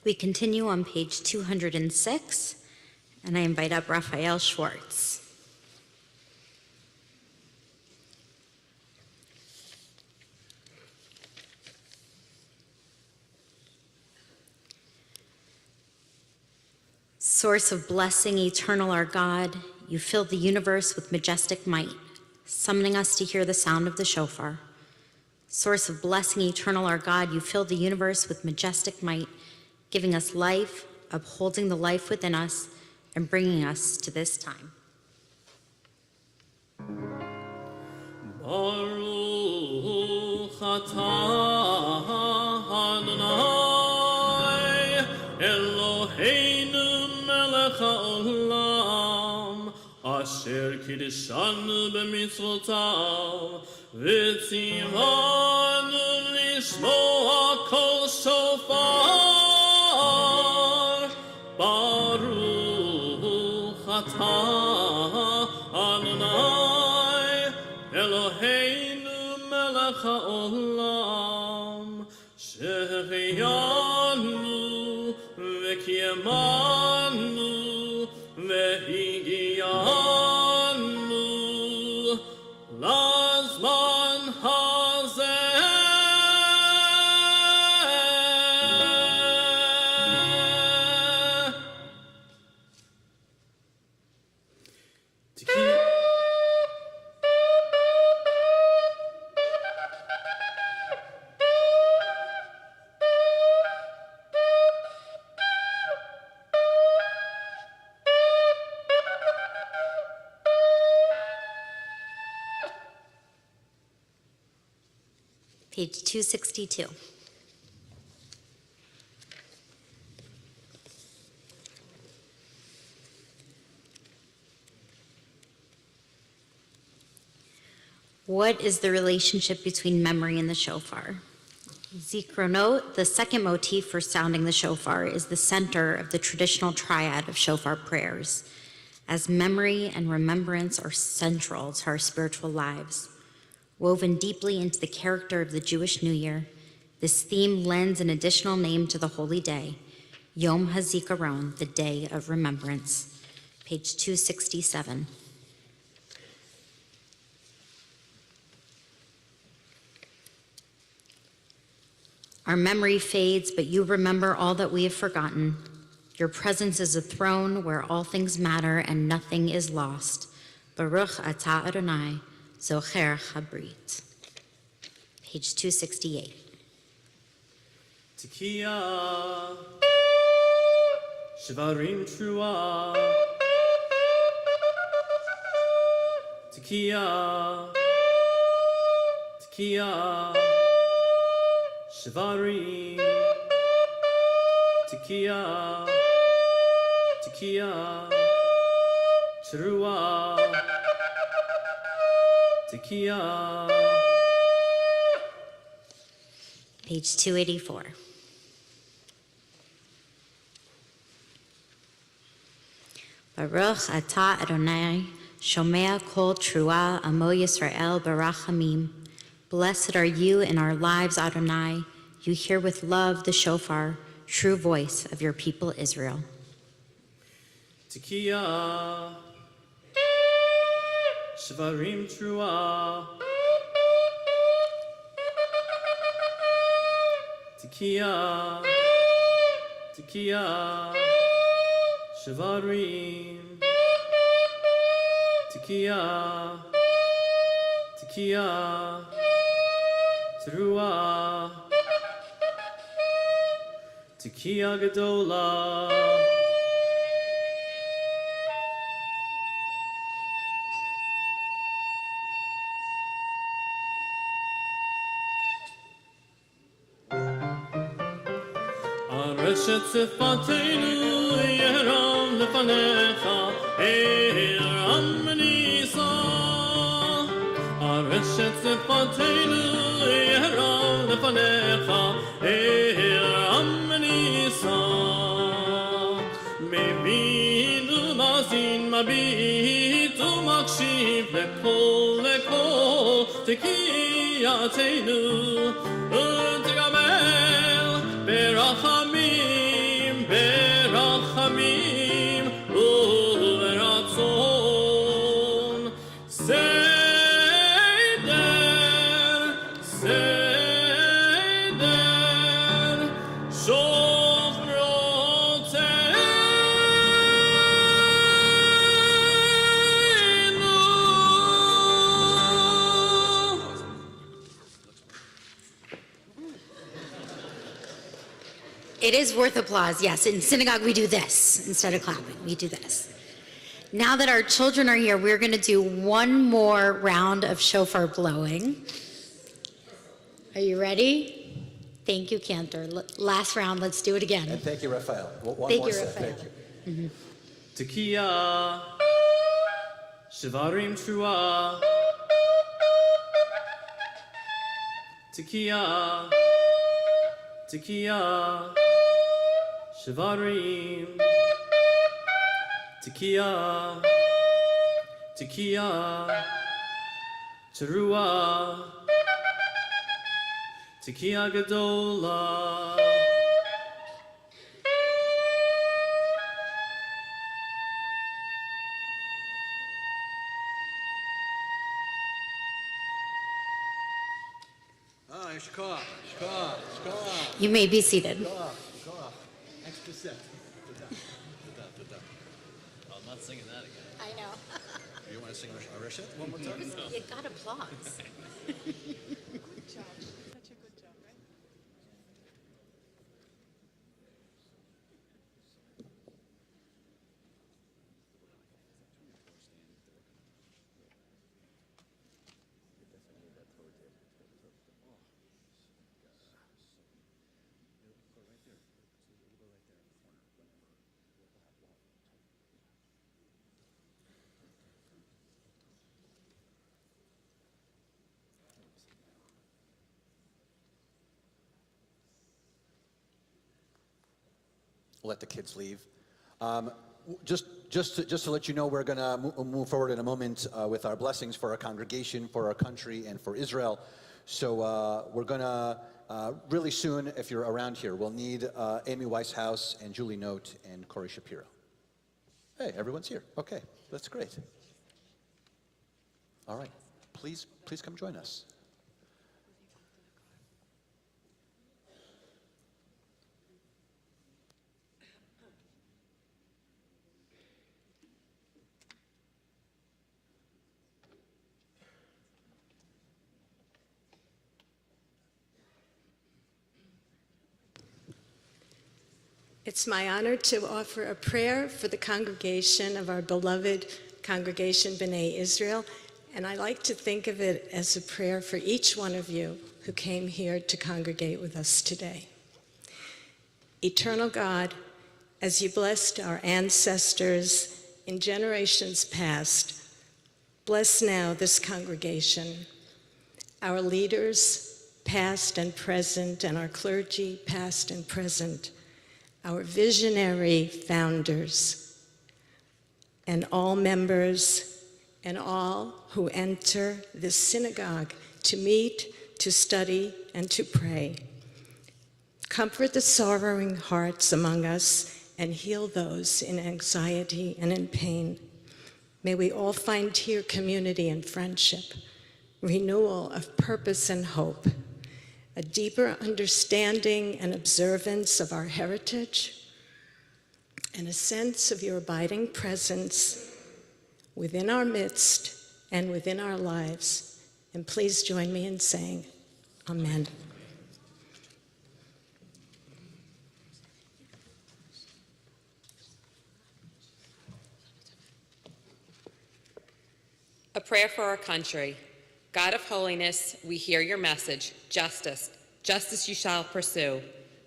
We continue on page 206, and I invite up Raphael Schwartz. Source of blessing, eternal our God, you fill the universe with majestic might, summoning us to hear the sound of the shofar. Source of blessing, eternal our God, you fill the universe with majestic might, giving us life, upholding the life within us, and bringing us to this time. Baruch atah Adonai Eloheinu melech haolam asher kiddushanu b'mitzvotav v'tzivanu lishmoa kol shofar Baruch atah Adonai Eloheinu melech haolam sheheyanu v'kiyamanu v'higiyanu lazman hazeh. Page 262. What is the relationship between memory and the shofar? Zikronot, the second motif for sounding the shofar, is the center of the traditional triad of shofar prayers, as memory and remembrance are central to our spiritual lives. Woven deeply into the character of the Jewish New Year, this theme lends an additional name to the holy day, Yom HaZikaron, the Day of Remembrance. Page 267. Our memory fades, but you remember all that we have forgotten. Your presence is a throne where all things matter and nothing is lost. Baruch atah Adonai, zocher habrit. Page 268. Tekiah, Shvarim Trua. Tekiah, Tekiah, Shvarim. Tekiah, Tekiah, Trua. Tekiah. Page 284. Baruch atah Adonai, shomea kol trua amo Yisrael barachamim. Blessed are you in our lives, Adonai. You hear with love the shofar, true voice of your people Israel. Tekiah, Shvarim Trua. Tekiah, Tekiah, Shvarim. Tekiah, Tekiah, Trua. Tekiah Gedola. Areshet Sifateinu Yeram Lefanecha Eram Nisa. Areshet Sifateinu Yeram Lefanecha Eram Nisa. Mevinu Mazin Mabitu Makshiv Lekol Lekol Tekiyatenu Utegamel Berachamim, Berachamim, Uveratzon. Seder, Seder, Shofroteinu. It is worth applause, yes. In synagogue, we do this instead of clapping. We do this. Now that our children are here, we're going to do one more round of shofar blowing. Are you ready? Thank you, Cantor. Last round, let's do it again. And thank you, Raphael. One Thank more you, set. Raphael. Thank you. Tekiah, Shvarim Trua. Tekiah, Tekiah, Shvarim. Tekiah, Tekiah, Trua. Tekiah Gedola. You may be seated. Extra set. I'm not singing that again. I know. You want to sing Arisha one more time? You got applause. let the kids leave. Just to let you know, we're going to move forward in a moment with our blessings for our congregation, for our country, and for Israel. So we're going to really soon, if you're around here, we'll need Amy Weishaus and Julie Note and Corey Shapiro. Hey, everyone's here. Okay, that's great. All right, please come join us. It's my honor to offer a prayer for the congregation of our beloved congregation B'nai Israel, and I like to think of it as a prayer for each one of you who came here to congregate with us today. Eternal God, as you blessed our ancestors in generations past, bless now this congregation, our leaders, past and present, and our clergy, past and present, our visionary founders, and all members and all who enter this synagogue to meet, to study, and to pray. Comfort the sorrowing hearts among us and heal those in anxiety and in pain. May we all find here community and friendship, renewal of purpose and hope, a deeper understanding and observance of our heritage, and a sense of your abiding presence within our midst and within our lives. And please join me in saying, Amen. A prayer for our country. God of holiness, we hear your message, justice. Justice you shall pursue.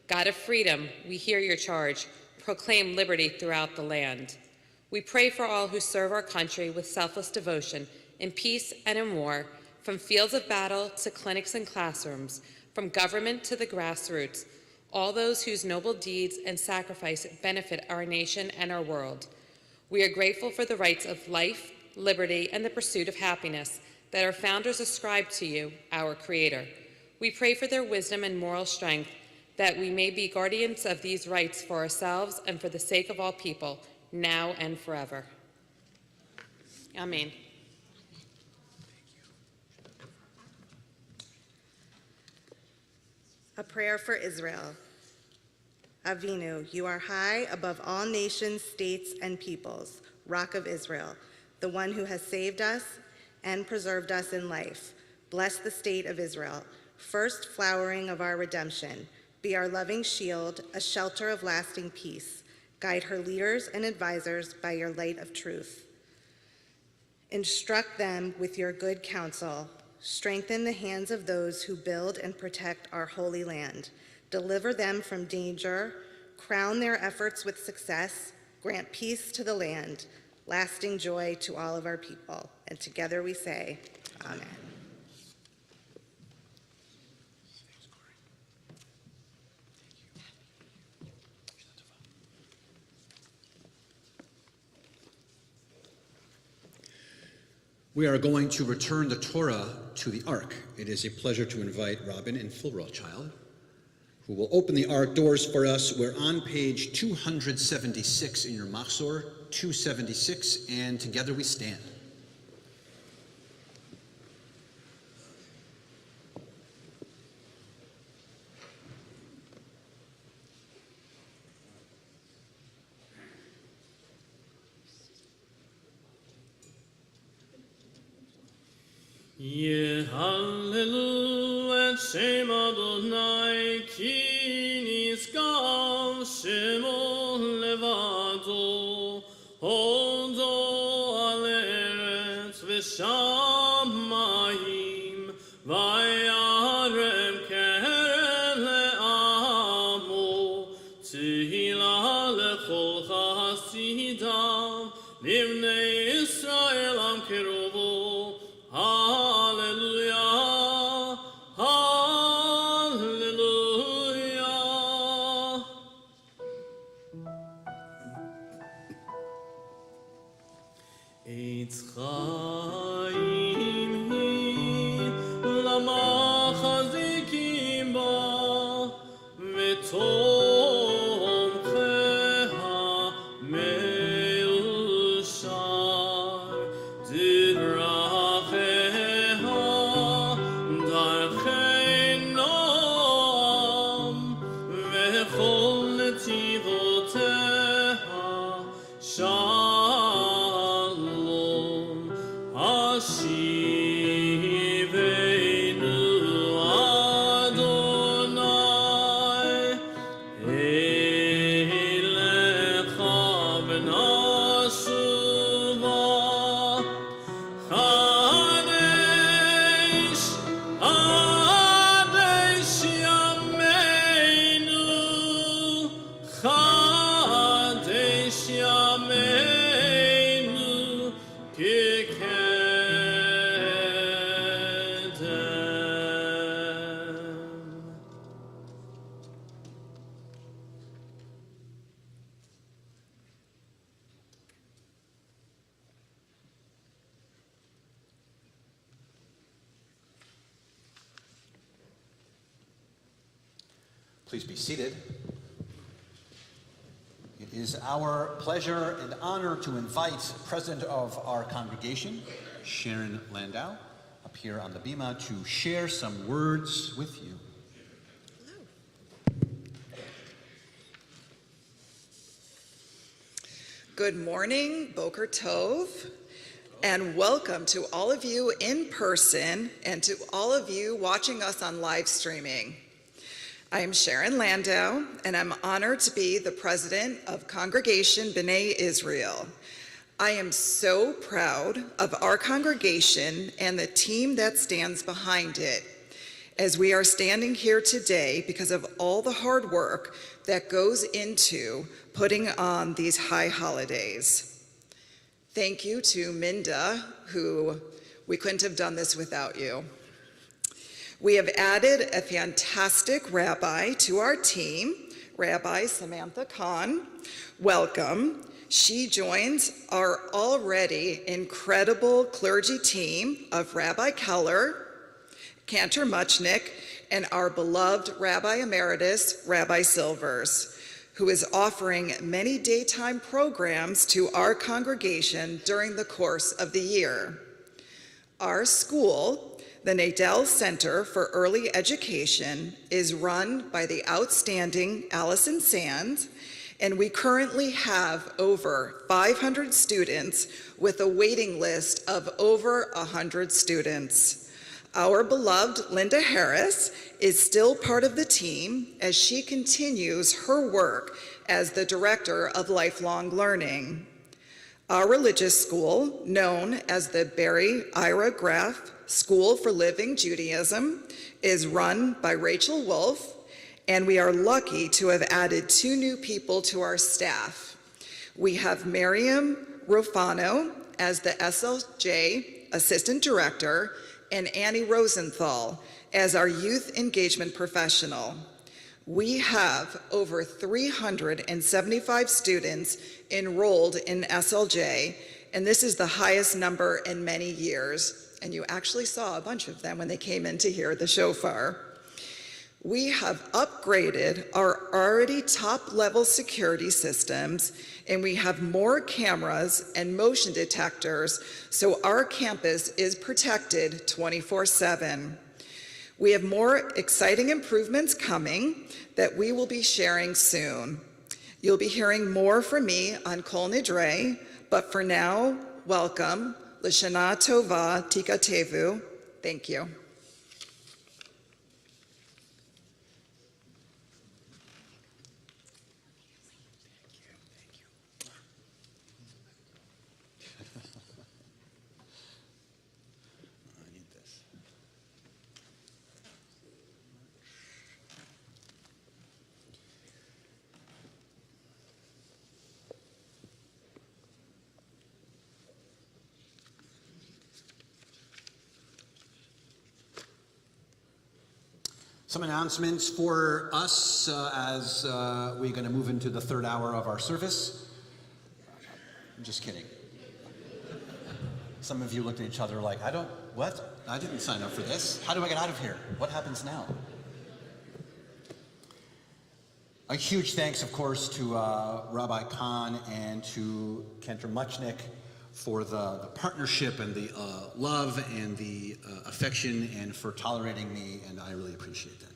God of freedom, we hear your charge, proclaim liberty throughout the land. We pray for all who serve our country with selfless devotion, in peace and in war, from fields of battle to clinics and classrooms, from government to the grassroots, all those whose noble deeds and sacrifice benefit our nation and our world. We are grateful for the rights of life, liberty, and the pursuit of happiness that our founders ascribed to you, our Creator. We pray for their wisdom and moral strength, that we may be guardians of these rights for ourselves and for the sake of all people, now and forever. Amen. A prayer for Israel. Avinu, you are high above all nations, states, and peoples, Rock of Israel, the one who has saved us and preserved us in life. Bless the state of Israel, first flowering of our redemption. Be our loving shield, a shelter of lasting peace. Guide her leaders and advisors by your light of truth. Instruct them with your good counsel. Strengthen the hands of those who build and protect our holy land. Deliver them from danger. Crown their efforts with success. Grant peace to the land, lasting joy to all of our people. And together we say, Amen. We are going to return the Torah to the Ark. It is a pleasure to invite Robin and Phil Rothschild, who will open the Ark doors for us. We're on page 276 in your Machzor, 276, and together we stand. Yehallelu et Shem Adonai ki niskal Shemo levado hodo al eretz v'shamayim vayarem keren le'amo tehila lechol chasidam livnei Yisrael am kerubo. Hallelujah, hallelujah. Please be seated. It is our pleasure and honor to invite President of our congregation, Sharon Landau, up here on the bima to share some words with you. Good morning, Boker Tov, and welcome to all of you in person and to all of you watching us on live streaming. I am Sharon Landau, and I'm honored to be the president of Congregation B'nai Israel. I am so proud of our congregation and the team that stands behind it, as we are standing here today because of all the hard work that goes into putting on these high holidays. Thank you to Minda, who we couldn't have done this without you. We have added a fantastic rabbi to our team, Rabbi Samantha Kahn. Welcome. She joins our already incredible clergy team of Rabbi Keller, Cantor Muchnick, and our beloved Rabbi Emeritus, Rabbi Silvers, who is offering many daytime programs to our congregation during the course of the year. Our school, the Nadel Center for Early Education, is run by the outstanding Allison Sand, and we currently have over 500 students with a waiting list of over 100 students. Our beloved Linda Harris is still part of the team as she continues her work as the Director of Lifelong Learning. Our religious school, known as the Barry Ira Graff School for Living Judaism, is run by Rachel Wolf, and we are lucky to have added 2 new people to our staff. We have Miriam Rofano as the SLJ Assistant Director and Annie Rosenthal as our Youth Engagement Professional. We have over 375 students enrolled in SLJ, and this is the highest number in many years. And you actually saw a bunch of them when they came in to hear the shofar. We have upgraded our already top-level security systems, and we have more cameras and motion detectors, so our campus is protected 24/7. We have more exciting improvements coming that we will be sharing soon. You'll be hearing more from me on Kol Nidre, but for now, welcome. L'Shana Tova Tikatevu. Thank you. Some announcements for us as we're going to move into the 3rd hour of our service. I'm just kidding. Some of you looked at each other like, what? I didn't sign up for this. How do I get out of here? What happens now? A huge thanks, of course, to Rabbi Kahn and to Cantor Muchnick for the partnership and the love and the affection and for tolerating me, and I really appreciate that.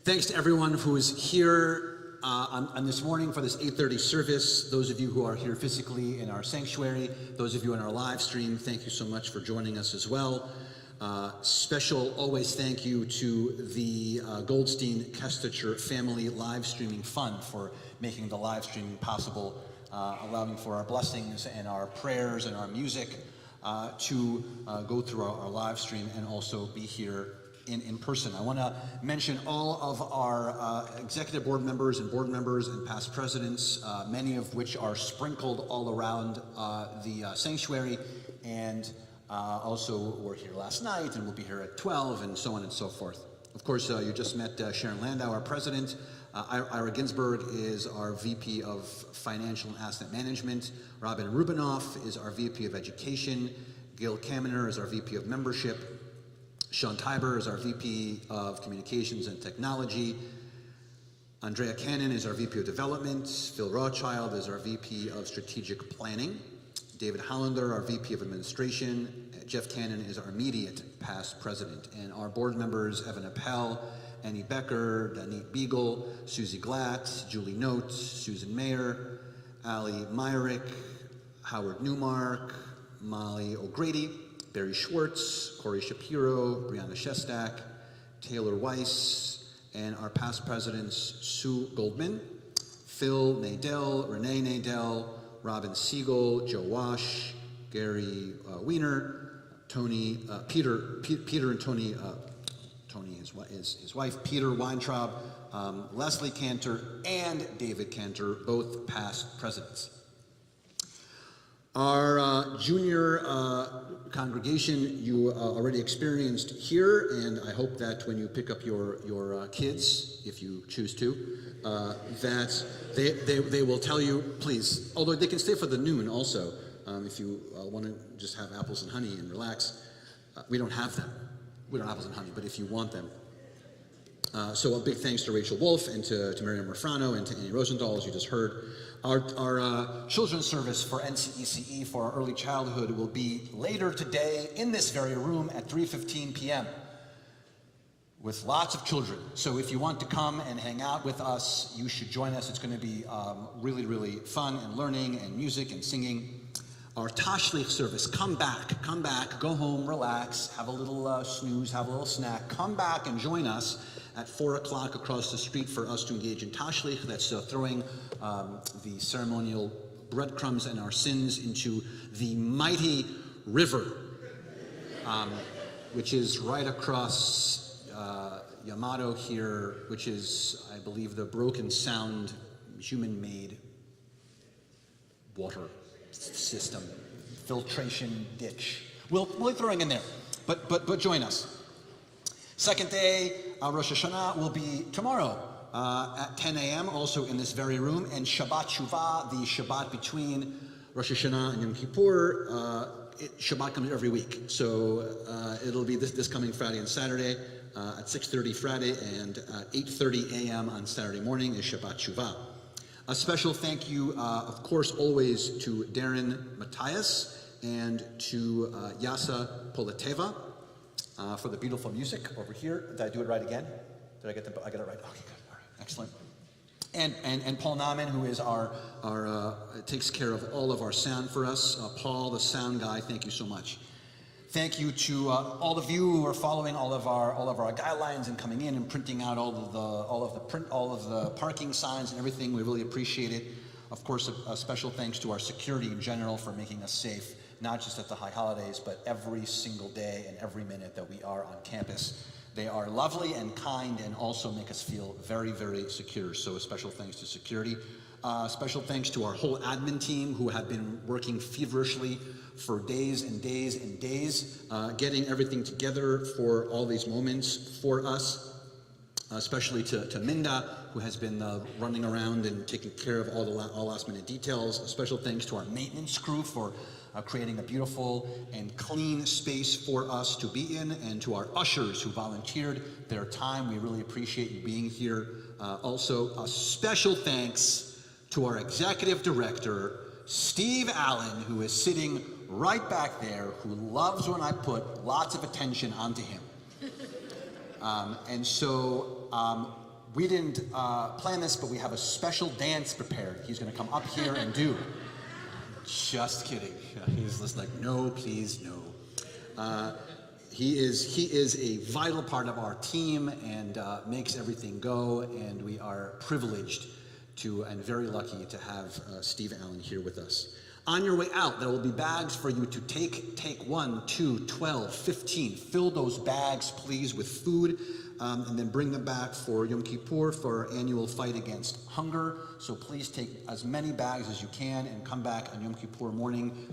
Thanks to everyone who is here on this morning for this 8:30 service. Those of you who are here physically in our sanctuary, those of you in our live stream, thank you so much for joining us as well. Special always thank you to the Goldstein-Kestacher Family Live Streaming Fund for making the live streaming possible, allowing for our blessings and our prayers and our music to go through our live stream and also be here in person. I want to mention all of our executive board members and past presidents, many of which are sprinkled all around the sanctuary, and also were here last night and will be here at 12 and so on and so forth. Of course, you just met Sharon Landau, our president. Ira Ginsberg is our VP of Financial and Asset Management. Robin Rubinoff is our VP of Education. Gil Kaminer is our VP of Membership. Sean Tiber is our VP of Communications and Technology. Andrea Cannon is our VP of Development. Phil Rothschild is our VP of Strategic Planning. David Hollander, our VP of Administration. Jeff Cannon is our immediate past president. And our board members, Evan Appel, Annie Becker, Danit Beagle, Susie Glatt, Julie Notes, Susan Mayer, Ali Myrick, Howard Newmark, Molly O'Grady, Barry Schwartz, Corey Shapiro, Brianna Shestak, Taylor Weiss, and our past presidents, Sue Goldman, Phil Nadell, Renee Nadell, Robin Siegel, Joe Wash, Gary Wiener, Tony, Peter and Tony, Tony his wife, Peter Weintraub, Leslie Cantor, and David Cantor, both past presidents. Our junior congregation you already experienced here, and I hope that when you pick up your kids, if you choose to, that they will tell you, please, although they can stay for the noon also, if you want to just have apples and honey and relax. We don't have them. We don't have apples and honey, but if you want them. So a big thanks to Rachel Wolf and to Miriam Refrano and to Annie Rosendahl, as you just heard. Our children's service for NCECE for our early childhood will be later today in this very room at 3:15 p.m. with lots of children. So if you want to come and hang out with us, you should join us. It's going to be really, really fun and learning and music and singing. Our Tashlich service, come back, go home, relax, have a little snooze, have a little snack, come back and join us at 4 o'clock across the street for us to engage in Tashlich. That's throwing the ceremonial breadcrumbs and our sins into the mighty river, which is right across Yamato here, which is, I believe, the Broken Sound human-made water system, filtration ditch. We'll be throwing in there, but join us. Second day, Rosh Hashanah will be tomorrow at 10 a.m. also in this very room, and Shabbat Shuvah, the Shabbat between Rosh Hashanah and Yom Kippur, Shabbat comes every week, so it'll be this coming Friday and Saturday at 6:30 Friday and at 8:30 a.m. on Saturday morning is Shabbat Shuvah. A special thank you, of course, always to Darren Matthias and to Yasa Polateva for the beautiful music over here. Did I do it right again? Did I get it right? Okay, good. All right, excellent. And Paul Nauman, who is our takes care of all of our sound for us. Paul, the sound guy, thank you so much. Thank you to all of you who are following all of our guidelines and coming in and printing out all of the parking signs and everything. We really appreciate it. Of course, a special thanks to our security in general for making us safe, not just at the high holidays, but every single day and every minute that we are on campus. They are lovely and kind and also make us feel very, very secure. So a special thanks to security. Special thanks to our whole admin team who have been working feverishly for days and days and days, getting everything together for all these moments for us, especially to Minda, who has been running around and taking care of all last minute details. A special thanks to our maintenance crew for creating a beautiful and clean space for us to be in, and to our ushers who volunteered their time. We really appreciate you being here. Also, a special thanks to our executive director, Steve Allen, who is sitting right back there, who loves when I put lots of attention onto him. And so We didn't plan this, but we have a special dance prepared. He's going to come up here and do. Just kidding. He's just like, no, please, no. He is a vital part of our team and makes everything go, and we are privileged to and very lucky to have Steve Allen here with us. On your way out, there will be bags for you to take 1, 2, 12, 15. Fill those bags, please, with food, and then bring them back for Yom Kippur, for our annual fight against hunger. So please take as many bags as you can and come back on Yom Kippur morning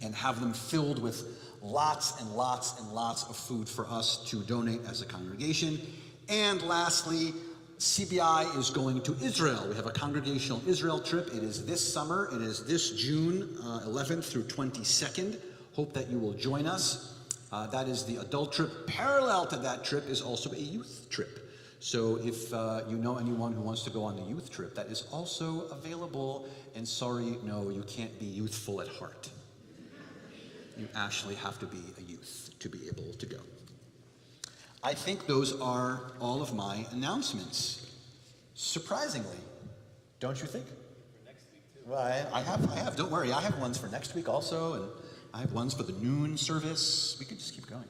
and have them filled with lots and lots and lots of food for us to donate as a congregation. And lastly, CBI is going to Israel. We have a congregational Israel trip. It is this summer. It is this June 11th through 22nd. Hope that you will join us. That is the adult trip. Parallel to that trip is also a youth trip. So if you know anyone who wants to go on the youth trip, that is also available. And sorry, no, you can't be youthful at heart. You actually have to be a youth to be able to go. I think those are all of my announcements. Surprisingly, don't you think? For next week too. Well, I have. Don't worry, I have ones for next week also, and I have ones for the noon service. We could just keep going.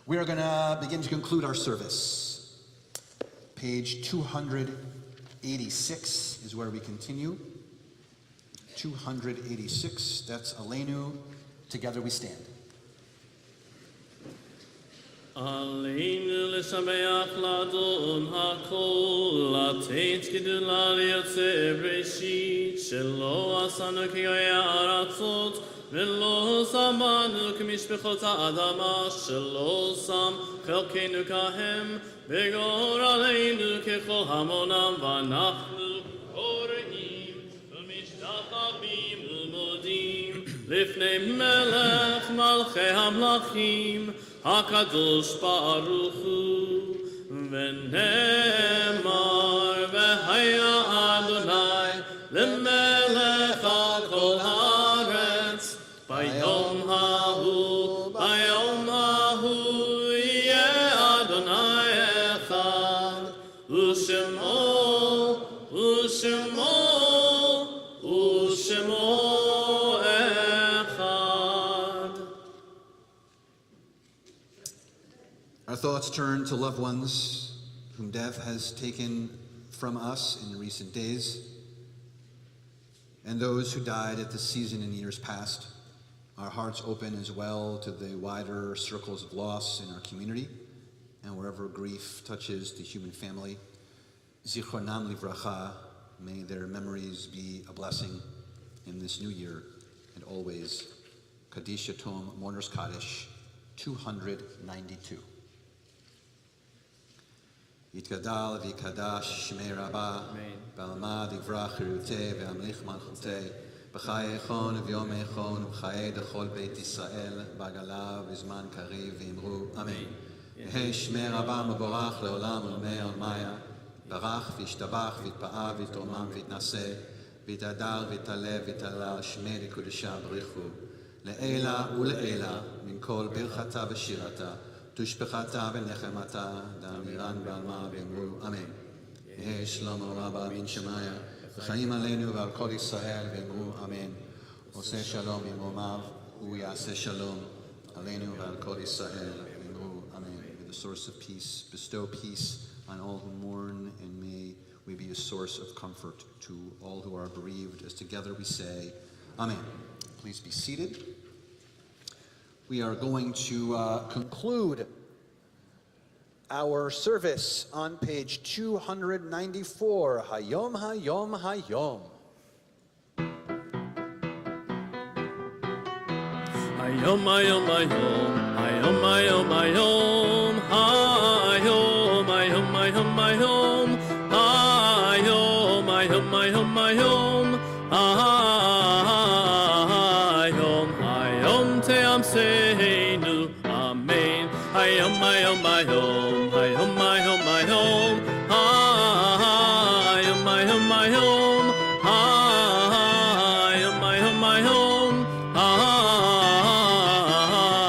We are going to begin to conclude our service. Page 286 is where we continue. 286. That's Aleinu. Together we stand. Aleinu l'shameach l'adon hakol, לתת גדולה ליוצא בראשית, שלא עשנו כגויי הארצות, ולא שמנו כמשפחות האדמה, שלא שם חלקנו כהם, וגורלנו ככל המונם, ואנחנו קוראים ומשתחווים ומודים לפני מלך מלכי המלכים, הקדוש ברוך הוא, ונאמר והיה אדוני למלך על כל הארץ, ביום ההוא יהיה אדוני אחד, ושמו Our thoughts turn to loved ones whom death has taken from us in recent days, and those who died at this season in years past. Our hearts open as well to the wider circles of loss in our community, and wherever grief touches the human family. Zichronam livracha, may their memories be a blessing in this new year and always. Kaddish Yatom, Mourner's Kaddish, 292. יתגדל ויקדש שמי רבה, בעלמא דברה חירותי והמליך מלכותי, בחיי איכון וביום איכון ובחיי דכל בית ישראל, בעגלה ובזמן קריב ואמרו אמן. יהי שמי רבה מבורך לעולם ולמי עולמיה, ברך וישתבח ויתפאר ויתרומם ויתנשא, ויתהדר ויתעלה ויתהלל שמי לקודשה בריחו, לעילה ולעילה מן כל ברכתה ושירתה, תושבחתה ונחמתה, דאמירן בעלמה ואמרו אמן. יהי שלמה רבה בן שמעיה, וחיים עלינו ועל כל ישראל ואמרו אמן. עושה שלום במרומיו, הוא יעשה שלום עלינו ועל כל ישראל ואמרו אמן. May the source of peace bestow peace on all who mourn, and may we be a source of comfort to all who are bereaved, as together we say amen. Please be seated. We are going to conclude our service on page 294. Hayom, hayom, hayom. Hayom, hayom, hayom, hayom, hayom, hayom, hayom, hayom, hayom, hayom, hayom, hayom, hayom, hayom, hayom, hayom, te'amseinu, amen. Hayom, hayom, hayom, hayom, hayom, hayom, hayom, hayom, hayom, hayom, hayom, hayom,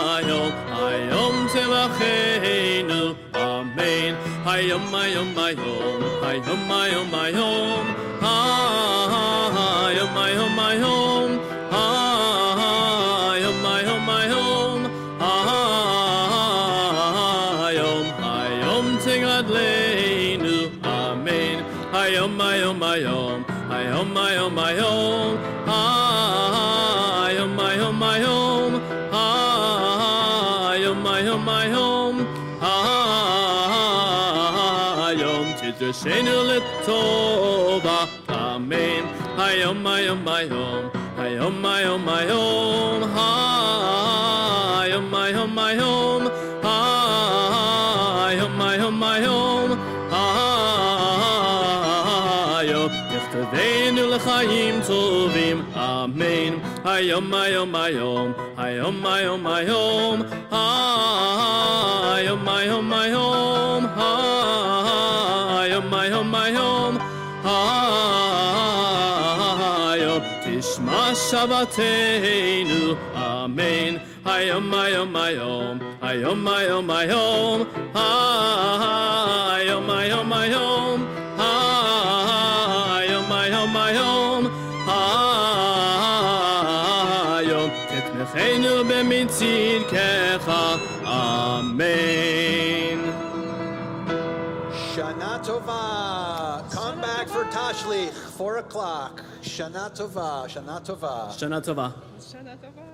hayom, hayom, tevachenu, amen. hayom hayom hayom hayom hayom hayom hayom hayom hayom hayom hayom hayom hayom hayom tigadleinu amen hayom hayom hayom hayom hayom hayom hayom hayom hayom hayom hayom hayom hayom tidrashenu letova amen hayom hayom hayom hayom hayom hayom hayom hayom hayom hayom hayom hayom hayom Yechtadenu l'chaim tovim amen hayom hayom hayom hayom hayom hayom hayom hayom hayom hayom hayom hayom hayom tishma shabbatenu amen hayom hayom hayom hayom hayom hayom hayom hayom hayom hayom hayom hayom hayom תתמכנו במצדקך amen. Shana Tova. Come back for Tashlich, 4 o'clock. Shana Tova. Shana Tova. Shana Tova. Shana Tova.